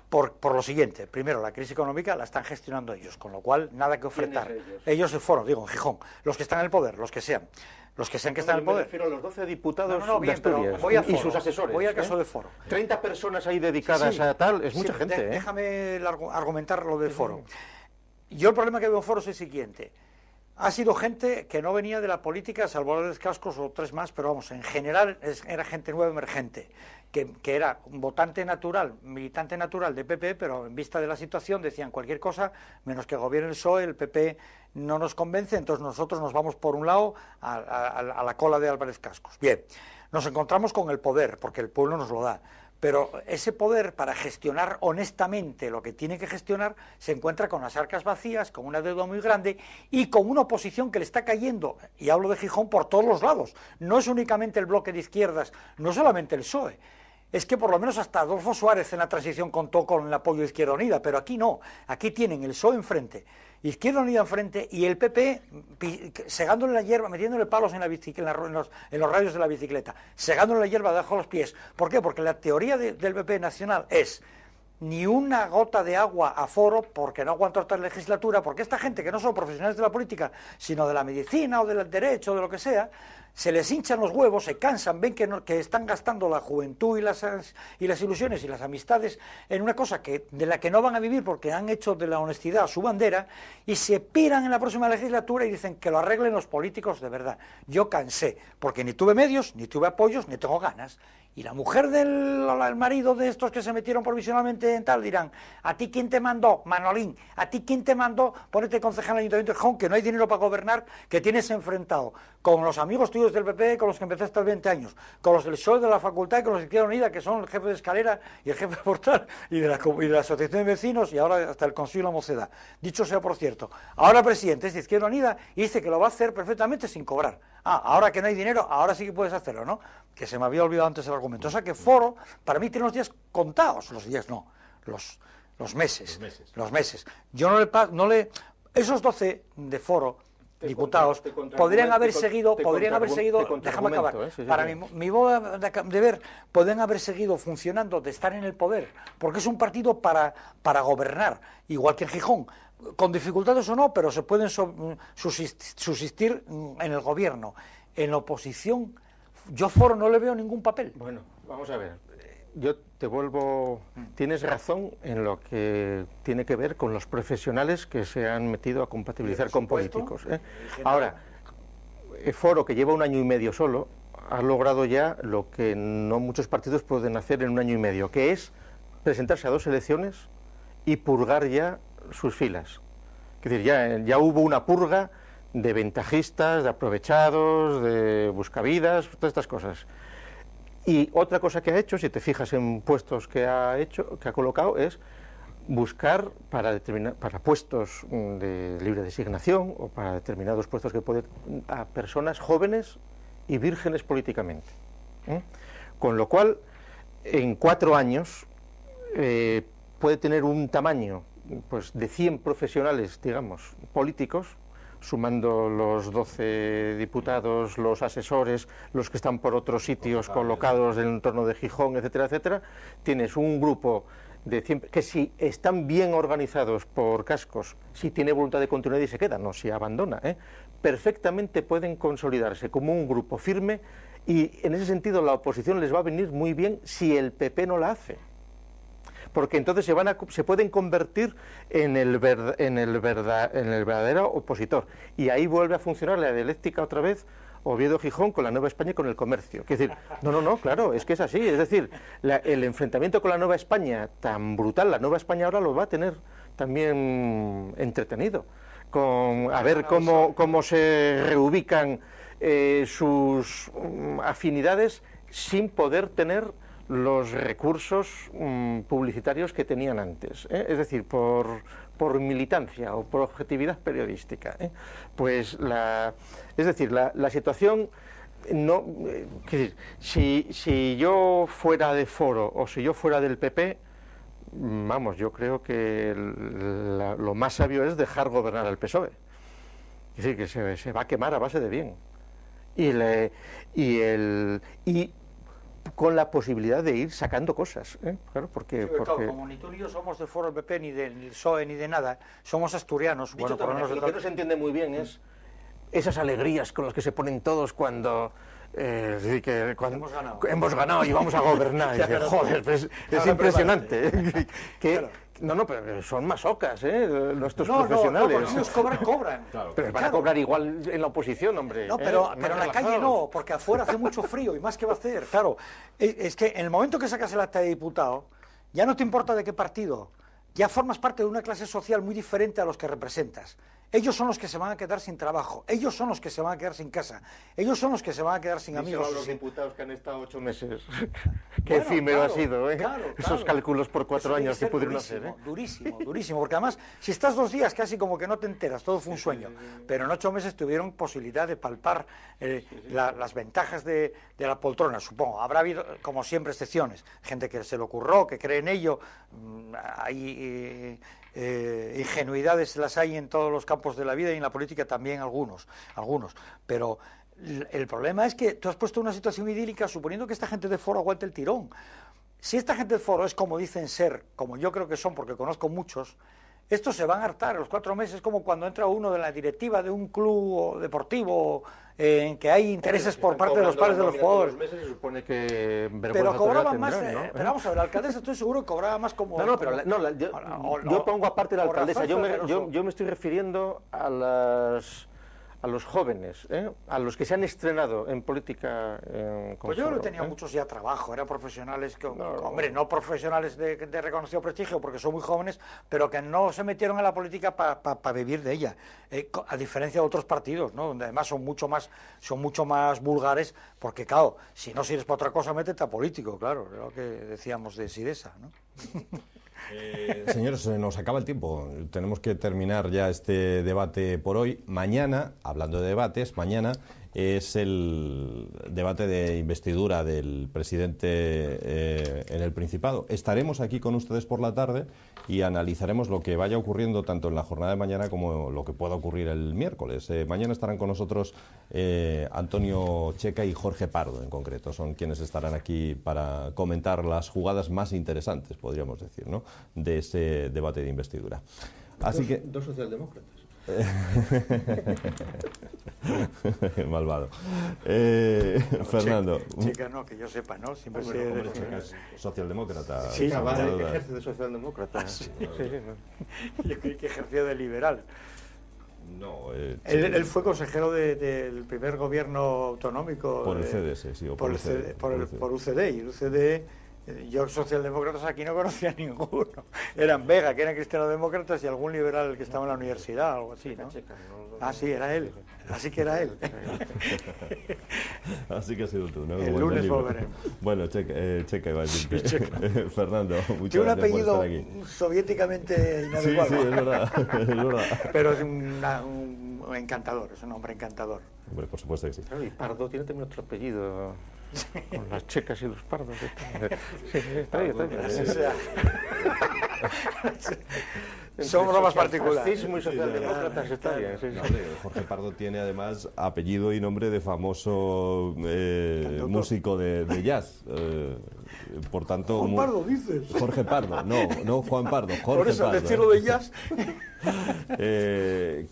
[SPEAKER 2] por lo siguiente. Primero, la crisis económica la están gestionando ellos, con lo cual nada que ofertar. Ellos el Foro, digo, en Gijón, los que están en el poder, los que sean que están en el poder.
[SPEAKER 3] Pero los 12 diputados
[SPEAKER 2] bien,
[SPEAKER 3] de Asturias
[SPEAKER 2] voy a
[SPEAKER 3] y sus asesores.
[SPEAKER 2] Voy al caso de Foro.
[SPEAKER 3] 30 personas ahí dedicadas a tal, es mucha gente.
[SPEAKER 2] Déjame argumentar lo del Foro. Yo el problema que veo en Foro es el siguiente. Ha sido gente que no venía de la política, salvo Álvarez Cascos o 3 más, pero vamos, en general era gente nueva emergente, que era un votante natural, militante natural de PP, pero en vista de la situación decían cualquier cosa, menos que gobierne el PSOE, el PP no nos convence, entonces nosotros nos vamos por un lado a la cola de Álvarez Cascos. Bien, nos encontramos con el poder, porque el pueblo nos lo da. Pero ese poder, para gestionar honestamente lo que tiene que gestionar, se encuentra con las arcas vacías, con una deuda muy grande y con una oposición que le está cayendo, y hablo de Gijón, por todos los lados. No es únicamente el bloque de izquierdas, no solamente el PSOE. Es que por lo menos hasta Adolfo Suárez en la transición contó con el apoyo de Izquierda Unida, pero aquí no. Aquí tienen el PSOE enfrente, Izquierda Unida enfrente y el PP segándole la hierba, metiéndole palos en los radios de la bicicleta, segándole la hierba debajo de los pies. ¿Por qué? Porque la teoría del PP nacional es ni una gota de agua a Foro, porque no aguanta otra legislatura, porque esta gente que no son profesionales de la política, sino de la medicina o del derecho o de lo que sea, se les hinchan los huevos, se cansan, ven que están gastando la juventud y las ilusiones y las amistades en una cosa de la que no van a vivir porque han hecho de la honestidad su bandera, y se piran en la próxima legislatura y dicen que lo arreglen los políticos de verdad. Yo cansé, porque ni tuve medios, ni tuve apoyos, ni tengo ganas. Y la mujer del marido de estos que se metieron provisionalmente en tal dirán: ¿a ti quién te mandó, Manolín? ¿A ti quién te mandó ponerte concejal en el Ayuntamiento de Gijón, que no hay dinero para gobernar, que tienes enfrentado con los amigos tuyos del PP, con los que empezaste a 20 años, con los del PSOE de la facultad y con los de Izquierda Unida, que son el jefe de escalera y el jefe de portal y de la Asociación de Vecinos, y ahora hasta el Consejo de la Mocedad? Dicho sea por cierto, ahora presidente es de Izquierda Unida y dice que lo va a hacer perfectamente sin cobrar. Ahora que no hay dinero, ahora sí que puedes hacerlo, ¿no? Que se me había olvidado antes el argumento. O sea que Foro, para mí, tiene los días contados. Los días no, los meses. Los meses. Yo esos 12 de Foro, diputados, podrían haber seguido, déjame acabar, para mi modo de ver, podrían haber seguido funcionando, de estar en el poder, porque es un partido para gobernar, igual que en Gijón, con dificultades o no, pero se pueden subsistir en el gobierno. En la oposición, yo Foro no le veo ningún papel.
[SPEAKER 3] Bueno, vamos a ver. Yo te vuelvo... Tienes razón en lo que tiene que ver con los profesionales que se han metido a compatibilizar con políticos. Ahora, Foro, que lleva 1 año y medio solo, ha logrado ya lo que no muchos partidos pueden hacer en 1 año y medio, que es presentarse a 2 elecciones y purgar ya sus filas. Es decir, ya hubo una purga de ventajistas, de aprovechados, de buscavidas, todas estas cosas. Y otra cosa que ha hecho, si te fijas en puestos que ha colocado, es buscar para puestos de libre designación o para determinados puestos que puede a personas jóvenes y vírgenes políticamente. Con lo cual, en 4 años puede tener un tamaño pues de 100 profesionales, digamos, políticos, sumando los 12 diputados, los asesores, los que están por otros sitios colocados en el entorno de Gijón, etcétera, etcétera. Tienes un grupo de 100 que, si están bien organizados por cascos, si tiene voluntad de continuar y se queda, no si abandona, perfectamente pueden consolidarse como un grupo firme, y en ese sentido la oposición les va a venir muy bien si el PP no la hace. Porque entonces se pueden convertir en el verdadero opositor. Y ahí vuelve a funcionar la dialéctica otra vez, Oviedo-Gijón, con la Nueva España y con el comercio. Es decir, no, claro, es que es así. Es decir, el enfrentamiento con la Nueva España tan brutal, la Nueva España ahora lo va a tener también entretenido. A ver cómo se reubican sus afinidades sin poder tener los recursos publicitarios que tenían antes, es decir, por militancia o por objetividad periodística. Pues la situación no, es decir, si yo fuera de Foro o si yo fuera del PP, vamos, yo creo que lo más sabio es dejar gobernar al PSOE. Es decir, que se va a quemar a base de bien. Y con la posibilidad de ir sacando cosas, claro, porque
[SPEAKER 2] como ni tú ni yo somos del Foro del PP, ni del PSOE, ni de nada, somos asturianos.
[SPEAKER 3] Bueno, lo que no se entiende muy bien es esas alegrías con las que se ponen todos cuando hemos ganado y vamos a gobernar. Dice, joder, pues, es impresionante. Pero son masocas, nuestros profesionales.
[SPEAKER 2] No, ellos cobran.
[SPEAKER 3] Claro. Pero van a cobrar igual en la oposición, hombre.
[SPEAKER 2] No, pero en la calle no, porque afuera hace mucho frío, y más que va a hacer. Claro, es que en el momento que sacas el acta de diputado, ya no te importa de qué partido, ya formas parte de una clase social muy diferente a los que representas. Ellos son los que se van a quedar sin trabajo, ellos son los que se van a quedar sin casa, ellos son los que se va a quedar sin amigos.
[SPEAKER 3] Los diputados que han estado 8 meses. Qué efímero ha sido, esos cálculos por 4 años que pudieron hacer.
[SPEAKER 2] Durísimo, porque además, si estás 2 días casi como que no te enteras, todo fue un sueño, pero en 8 meses tuvieron posibilidad de palpar las ventajas de la poltrona, supongo. Habrá habido, como siempre, excepciones, gente que se le ocurrió, que cree en ello, hay ingenuidades las hay en todos los campos de la vida y en la política también algunos, pero el problema es que tú has puesto una situación idílica suponiendo que esta gente de Foro aguante el tirón. Si esta gente de Foro es como dicen ser, como yo creo que son, porque conozco muchos, estos se van a hartar. Los 4 meses es como cuando entra uno de la directiva de un club deportivo en que hay intereses por parte de los padres de los jugadores.
[SPEAKER 3] Meses, se supone que
[SPEAKER 2] pero cobraban más,
[SPEAKER 3] ¿no?
[SPEAKER 2] pero vamos a ver, la alcaldesa estoy seguro que cobraba más como...
[SPEAKER 3] Yo pongo aparte la alcaldesa, yo me estoy refiriendo a los jóvenes, a los que se han estrenado en política.
[SPEAKER 2] Pues yo tenía muchos ya trabajo, eran profesionales, hombre, no profesionales de reconocido prestigio porque son muy jóvenes, pero que no se metieron en la política para vivir de ella, a diferencia de otros partidos, ¿no? Donde además son mucho más vulgares, porque claro, si no sirves para otra cosa, métete a político, claro, es lo que decíamos de Sidesa, ¿no?
[SPEAKER 1] Señores, se nos acaba el tiempo. Tenemos que terminar ya este debate por hoy. Mañana, hablando de debates, mañana es el debate de investidura del presidente en el Principado. Estaremos aquí con ustedes por la tarde y analizaremos lo que vaya ocurriendo tanto en la jornada de mañana como lo que pueda ocurrir el miércoles. Mañana estarán con nosotros Antonio Checa y Jorge Pardo, en concreto. Son quienes estarán aquí para comentar las jugadas más interesantes, podríamos decir, ¿no?, de ese debate de investidura. Así que...
[SPEAKER 3] Dos socialdemócratas.
[SPEAKER 1] Malvado. Yo
[SPEAKER 2] Checa no, que yo sepa, ¿no? Siempre
[SPEAKER 1] Checa es socialdemócrata.
[SPEAKER 3] Sí, que ejerce de socialdemócrata. Sí.
[SPEAKER 2] Yo creí que ejerció de liberal.
[SPEAKER 1] No,
[SPEAKER 2] él fue consejero del primer gobierno autonómico.
[SPEAKER 1] Por el CDS, sí, o
[SPEAKER 2] por UCD. Y el UCD, yo socialdemócratas aquí no conocía ninguno. Eran Vega, que eran cristianodemócratas, y algún liberal que estaba en la universidad, algo así, ¿no? Ah, sí, era él. Así que era él.
[SPEAKER 1] Así que has sido tú, ¿no?
[SPEAKER 2] El lunes volveremos.
[SPEAKER 1] Bueno, Checa iba a decirte.
[SPEAKER 2] Tiene
[SPEAKER 1] Fernando, muchas
[SPEAKER 2] un
[SPEAKER 1] gracias por
[SPEAKER 2] apellido
[SPEAKER 1] estar aquí.
[SPEAKER 2] soviéticamente inadecuado.
[SPEAKER 1] Sí, es verdad, es verdad.
[SPEAKER 2] Pero es un encantador, es un hombre encantador.
[SPEAKER 1] Hombre, por supuesto que sí.
[SPEAKER 3] Y Pardo tiene también otro apellido, con las checas y los pardos. Sí, está bien.
[SPEAKER 2] Son bromas particulares.
[SPEAKER 3] Sí, muy socialdemócratas, está bien. Sí.
[SPEAKER 1] No, Jorge Pardo tiene además apellido y nombre de famoso músico de jazz. Por tanto,
[SPEAKER 2] Juan Pardo, dices.
[SPEAKER 1] Jorge Pardo, no Juan Pardo, Jorge
[SPEAKER 2] Por eso,
[SPEAKER 1] Pardo.
[SPEAKER 2] decirlo de jazz.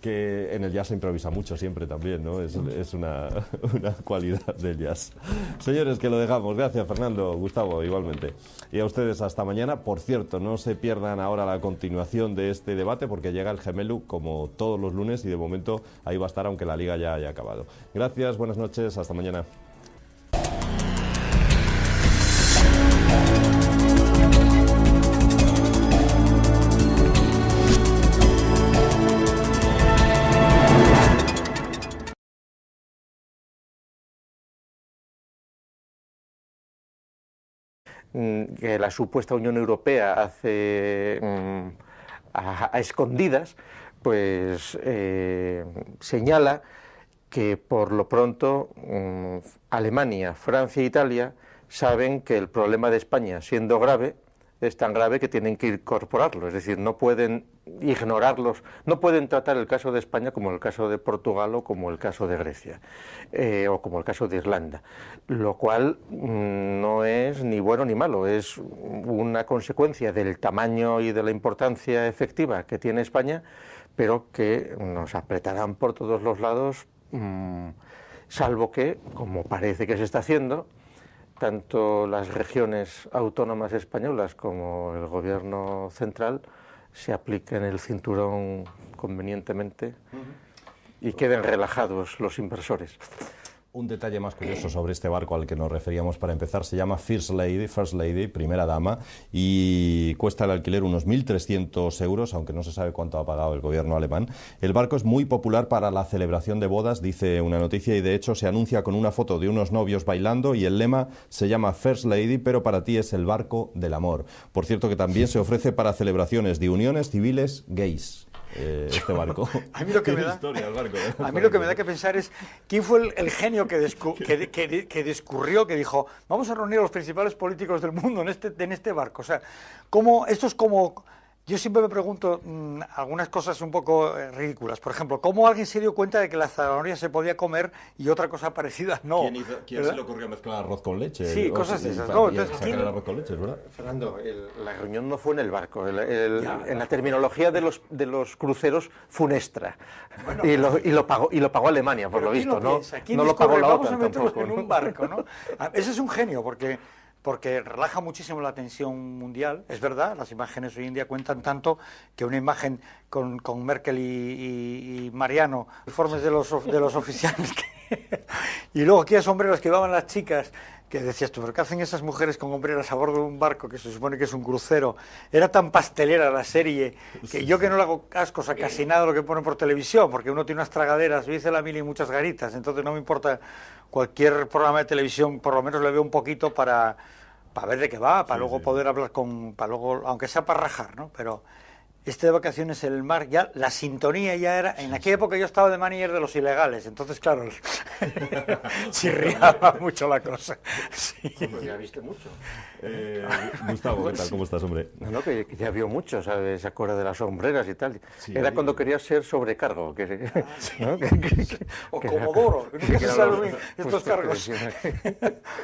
[SPEAKER 1] Que en el jazz se improvisa mucho siempre también, ¿no? Es una cualidad del jazz. Señores, que lo dejamos. Gracias, Fernando, Gustavo, igualmente. Y a ustedes hasta mañana. Por cierto, no se pierdan ahora la continuación de este debate porque llega el Gemelu como todos los lunes y de momento ahí va a estar aunque la liga ya haya acabado. Gracias, buenas noches, hasta mañana.
[SPEAKER 3] Que la supuesta Unión Europea hace a escondidas, pues señala que por lo pronto Alemania, Francia e Italia saben que el problema de España, siendo grave, es tan grave que tienen que incorporarlo, es decir, no pueden ignorarlos, no pueden tratar el caso de España como el caso de Portugal o como el caso de Grecia o como el caso de Irlanda, lo cual no es ni bueno ni malo, es una consecuencia del tamaño y de la importancia efectiva que tiene España, pero que nos apretarán por todos los lados, salvo que, como parece que se está haciendo, tanto las regiones autónomas españolas como el gobierno central se apliquen el cinturón convenientemente y queden relajados los inversores.
[SPEAKER 1] Un detalle más curioso sobre este barco al que nos referíamos para empezar, se llama First Lady, primera dama, y cuesta el alquiler unos 1.300 euros, aunque no se sabe cuánto ha pagado el gobierno alemán. El barco es muy popular para la celebración de bodas, dice una noticia, y de hecho se anuncia con una foto de unos novios bailando y el lema se llama First Lady, pero para ti es el barco del amor. Por cierto que también se ofrece para celebraciones de uniones civiles gays. Este barco.
[SPEAKER 2] A mí lo que me da que pensar es quién fue el genio que discurrió, que dijo, vamos a reunir a los principales políticos del mundo en este barco. O sea, esto es como, Yo siempre me pregunto algunas cosas un poco ridículas. Por ejemplo, ¿cómo alguien se dio cuenta de que la zanahoria se podía comer y otra cosa parecida no?
[SPEAKER 1] ¿Quién se le ocurrió mezclar arroz con leche?
[SPEAKER 2] Sí, cosas de esas. No,
[SPEAKER 1] entonces, sacar el arroz con leche, ¿verdad?
[SPEAKER 3] Fernando, la reunión no fue en el barco. En la terminología de los cruceros, funestra. Bueno, y lo pagó Alemania, por lo visto, ¿no? No lo pagó la OTAN tampoco.
[SPEAKER 2] En un barco, ¿no? Ese es un genio, porque relaja muchísimo la tensión mundial. Es verdad, las imágenes hoy en día cuentan tanto que una imagen con Merkel y Mariano, informes de los oficiales, y luego aquellas sombreras que llevaban las chicas, que decías tú, ¿pero qué hacen esas mujeres con hombreras a bordo de un barco que se supone que es un crucero? Era tan pastelera la serie que yo que no le hago cascos a casi nada de lo que ponen por televisión, porque uno tiene unas tragaderas, yo hice la mili y muchas garitas, entonces no me importa cualquier programa de televisión, por lo menos le veo un poquito para ver de qué va, para luego poder hablar para luego, aunque sea para rajar, ¿no? Pero de vacaciones en el mar, ya la sintonía ya era, en aquella época yo estaba de manager de los ilegales, entonces claro, chirriaba mucho la cosa. Sí.
[SPEAKER 3] Pues ya viste mucho.
[SPEAKER 1] Gustavo, ¿qué tal? ¿Cómo estás, hombre?
[SPEAKER 3] No, que ya vio mucho, ¿sabes? Se acuerda de las sombreras y tal. Sí, era cuando quería ser sobrecargo. ¿No?
[SPEAKER 2] O comodoro, que nunca se sabe estos cargos.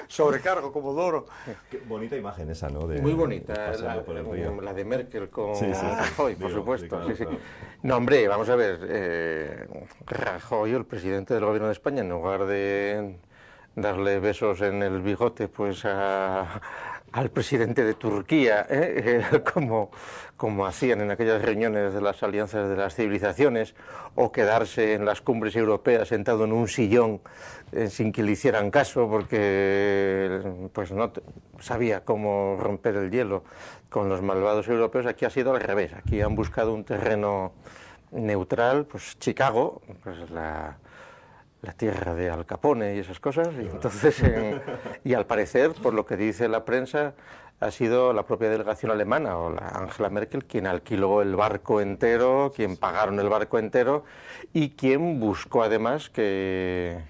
[SPEAKER 2] Sobrecargo, comodoro.
[SPEAKER 1] Qué bonita imagen esa, ¿no?
[SPEAKER 3] Muy bonita, la de Merkel con Rajoy, por supuesto. Sí, claro. No, hombre, vamos a ver, Rajoy, el presidente del gobierno de España, en lugar de darle besos en el bigote, pues al presidente de Turquía, como hacían en aquellas reuniones de las alianzas de las civilizaciones, o quedarse en las cumbres europeas sentado en un sillón sin que le hicieran caso, porque pues no sabía cómo romper el hielo con los malvados europeos. Aquí ha sido al revés, aquí han buscado un terreno neutral, pues Chicago, pues la tierra de Al Capone y esas cosas, y entonces, y al parecer, por lo que dice la prensa, ha sido la propia delegación alemana o la Angela Merkel quien alquiló el barco entero, quien pagaron el barco entero y quien buscó además que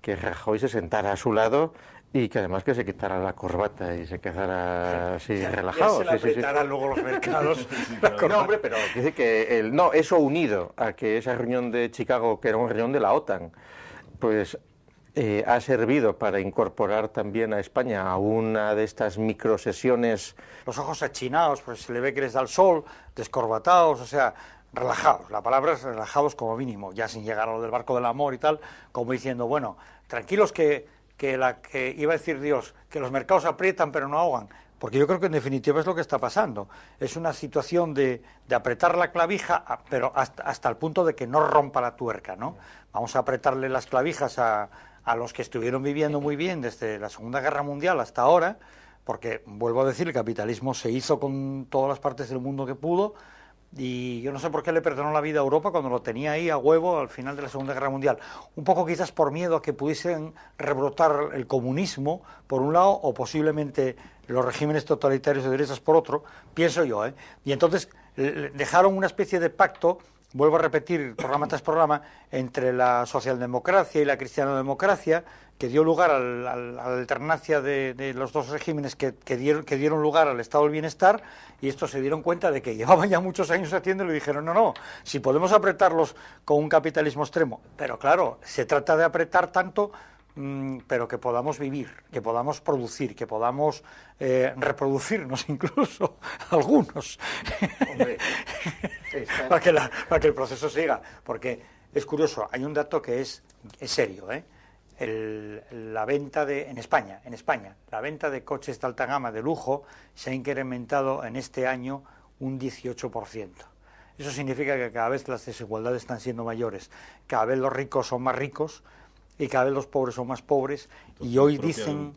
[SPEAKER 3] Rajoy se sentara a su lado y que además que se quitara la corbata y se quedara así relajado.
[SPEAKER 2] Se la apretaran luego los mercados.
[SPEAKER 3] No, hombre, pero dice que eso unido a que esa reunión de Chicago, que era una reunión de la OTAN, pues ha servido para incorporar también a España a una de estas microsesiones.
[SPEAKER 2] Los ojos achinados, pues se le ve que les da el sol, descorbatados, o sea, relajados. La palabra es relajados como mínimo, ya sin llegar a lo del barco del amor y tal, como diciendo, bueno, tranquilos que iba a decir Dios, que los mercados aprietan pero no ahogan. Porque yo creo que en definitiva es lo que está pasando. Es una situación de apretar la clavija, pero hasta el punto de que no rompa la tuerca, ¿no? Vamos a apretarle las clavijas a los que estuvieron viviendo muy bien desde la Segunda Guerra Mundial hasta ahora, porque, vuelvo a decir, el capitalismo se hizo con todas las partes del mundo que pudo, y yo no sé por qué le perdonó la vida a Europa cuando lo tenía ahí a huevo al final de la Segunda Guerra Mundial. Un poco quizás por miedo a que pudiesen rebrotar el comunismo, por un lado, o posiblemente los regímenes totalitarios de derechas por otro, pienso yo, ¿eh? Y entonces dejaron una especie de pacto, vuelvo a repetir programa tras programa, entre la socialdemocracia y la cristianodemocracia, que dio lugar a la alternancia de los dos regímenes que dieron lugar al estado del bienestar, y estos se dieron cuenta de que llevaban ya muchos años haciéndolo y dijeron, no, si podemos apretarlos con un capitalismo extremo, pero claro, se trata de apretar tanto, pero que podamos vivir, que podamos producir, que podamos reproducirnos incluso, algunos,
[SPEAKER 3] Hombre,
[SPEAKER 2] para que el proceso siga, porque es curioso, hay un dato que es serio, ¿eh? La venta en España, la venta de coches de alta gama de lujo se ha incrementado en este año un 18%. Eso significa que cada vez las desigualdades están siendo mayores, cada vez los ricos son más ricos y cada vez los pobres son más pobres. Entonces, y hoy dicen,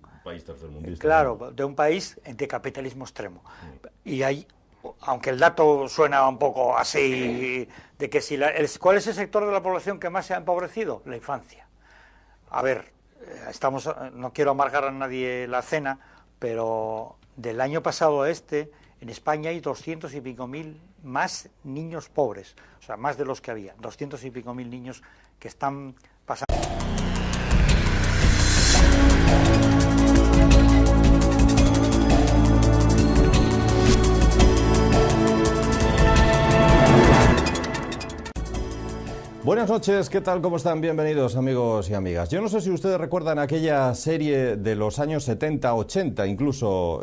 [SPEAKER 2] claro, de un país de capitalismo extremo. Y hay, aunque el dato suena un poco así, de que ¿cuál es el sector de la población que más se ha empobrecido? La infancia. A ver, no quiero amargar a nadie la cena, pero del año pasado a en España hay 200 y pico mil más niños pobres, o sea, más de los que había, 200 y pico mil niños que están pasando.
[SPEAKER 1] Buenas noches, ¿qué tal? ¿Cómo están? Bienvenidos, amigos y amigas. Yo no sé si ustedes recuerdan aquella serie de los años 70, 80, incluso,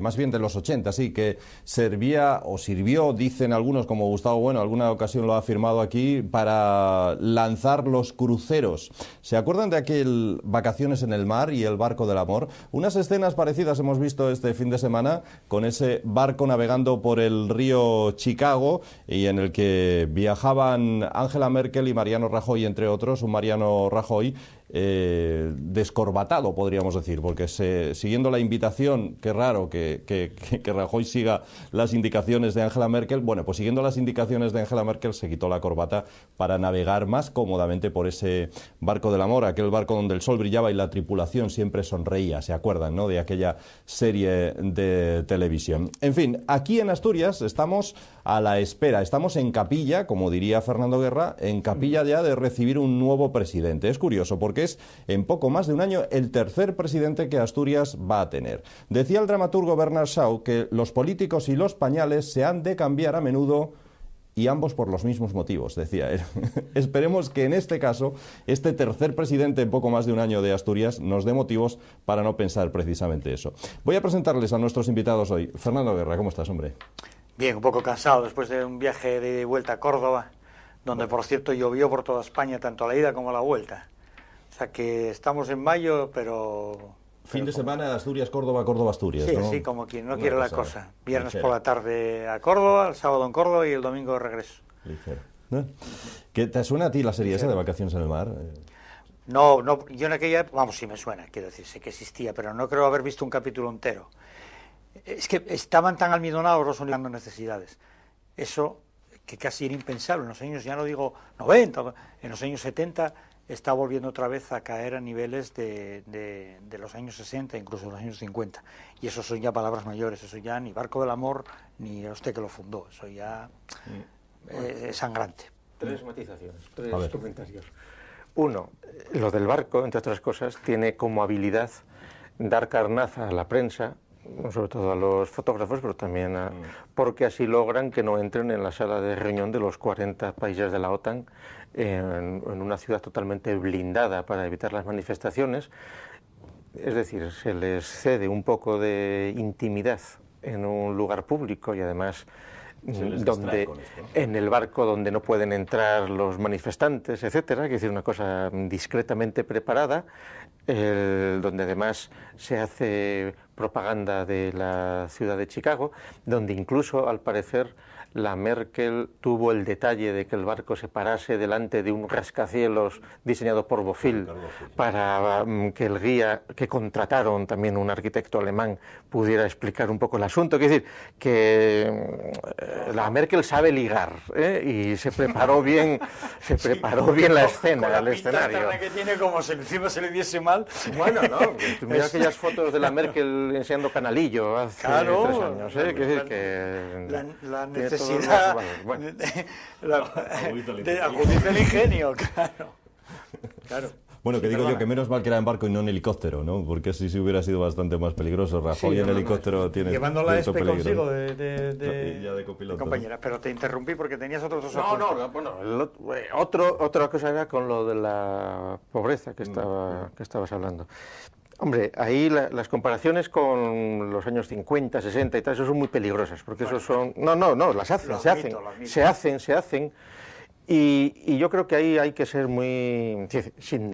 [SPEAKER 1] más bien de los 80, sí, que servía o sirvió, dicen algunos, como Gustavo Bueno, alguna ocasión lo ha afirmado aquí, para lanzar los cruceros. ¿Se acuerdan de aquel Vacaciones en el mar y el barco del amor? Unas escenas parecidas hemos visto este fin de semana con ese barco navegando por el río Chicago y en el que viajaban Angela Merkel y Mariano Rajoy, entre otros, un Mariano Rajoy descorbatado, podríamos decir, porque siguiendo la invitación, qué raro que Rajoy siga las indicaciones de Angela Merkel, bueno, pues siguiendo las indicaciones de Angela Merkel se quitó la corbata para navegar más cómodamente por ese barco del amor, aquel barco donde el sol brillaba y la tripulación siempre sonreía, ¿se acuerdan, no?, de aquella serie de televisión. En fin, aquí en Asturias estamos a la espera, estamos en capilla, como diría Fernando Guerra, en capilla ya de recibir un nuevo presidente. Es curioso porque es en poco más de un año el tercer presidente que Asturias va a tener. Decía el dramaturgo Bernard Shaw que los políticos y los pañales se han de cambiar a menudo y ambos por los mismos motivos, decía él. Esperemos que en este caso, este tercer presidente en poco más de un año de Asturias nos dé motivos para no pensar precisamente eso. Voy a presentarles a nuestros invitados hoy. Fernando Guerra, ¿cómo estás, hombre?
[SPEAKER 2] Bien, un poco cansado después de un viaje de vuelta a Córdoba, donde por cierto llovió por toda España, tanto a la ida como a la vuelta. O sea que estamos en mayo, pero...
[SPEAKER 1] Fin de semana, Asturias, Córdoba, Córdoba, Asturias,
[SPEAKER 2] sí,
[SPEAKER 1] ¿no?
[SPEAKER 2] Sí, como quien no
[SPEAKER 1] Una
[SPEAKER 2] quiere la
[SPEAKER 1] cosa
[SPEAKER 2] cosa. Viernes
[SPEAKER 1] ligera.
[SPEAKER 2] por la tarde a Córdoba, el sábado en Córdoba y el domingo de regreso.
[SPEAKER 1] Ligero. ¿Qué te suena a ti la serie esa de Vacaciones en el mar?
[SPEAKER 2] No, yo en aquella, vamos, sí me suena, quiero decir, sé que existía, pero no creo haber visto un capítulo entero. Es que estaban tan almidonados los universos necesidades. Eso que casi era impensable. En los años, ya no digo 90, en los años 70 está volviendo otra vez a caer a niveles de los años 60, incluso los años 50. Y eso son ya palabras mayores, eso ya ni Barco del Amor, ni usted que lo fundó, eso ya es sangrante.
[SPEAKER 3] Tres matizaciones, tres comentarios. Uno, lo del barco, entre otras cosas, tiene como habilidad dar carnaza a la prensa, sobre todo a los fotógrafos, pero también porque así logran que no entren en la sala de reunión de los 40 países de la OTAN en una ciudad totalmente blindada para evitar las manifestaciones. Es decir, se les cede un poco de intimidad en un lugar público y además donde en el barco donde no pueden entrar los manifestantes, etcétera, es decir, una cosa discretamente preparada, donde además se hace propaganda de la ciudad de Chicago, donde incluso, al parecer, la Merkel tuvo el detalle de que el barco se parase delante de un rascacielos diseñado por Bofill para que el guía, que contrataron también un arquitecto alemán, pudiera explicar un poco el asunto. Es decir, que la Merkel sabe ligar, y se preparó bien, la escena, el escenario.
[SPEAKER 2] Que tiene como si encima se le diese mal.
[SPEAKER 3] Bueno, no, mira aquellas fotos de la Merkel enseñando canalillo hace 3 años, que decir que
[SPEAKER 2] la necesidad de agudiza el ingenio, claro.
[SPEAKER 1] Bueno, que digo yo que menos mal que era en barco y no en helicóptero, ¿no? Porque así sí hubiera sido bastante más peligroso. Rajoy en helicóptero tiene
[SPEAKER 2] llevando la
[SPEAKER 1] cierto
[SPEAKER 2] SP
[SPEAKER 1] peligro.
[SPEAKER 2] consigo
[SPEAKER 1] de copiloto,
[SPEAKER 2] compañera, pero te interrumpí porque tenías otros dos
[SPEAKER 3] apuntes. Bueno, otra cosa era con lo de la pobreza que estabas hablando. Hombre, ahí las comparaciones con los años 50, 60 y tal, eso son muy peligrosas, porque esos son... No, las hacen, se hacen. Y yo creo que ahí hay que ser muy... sin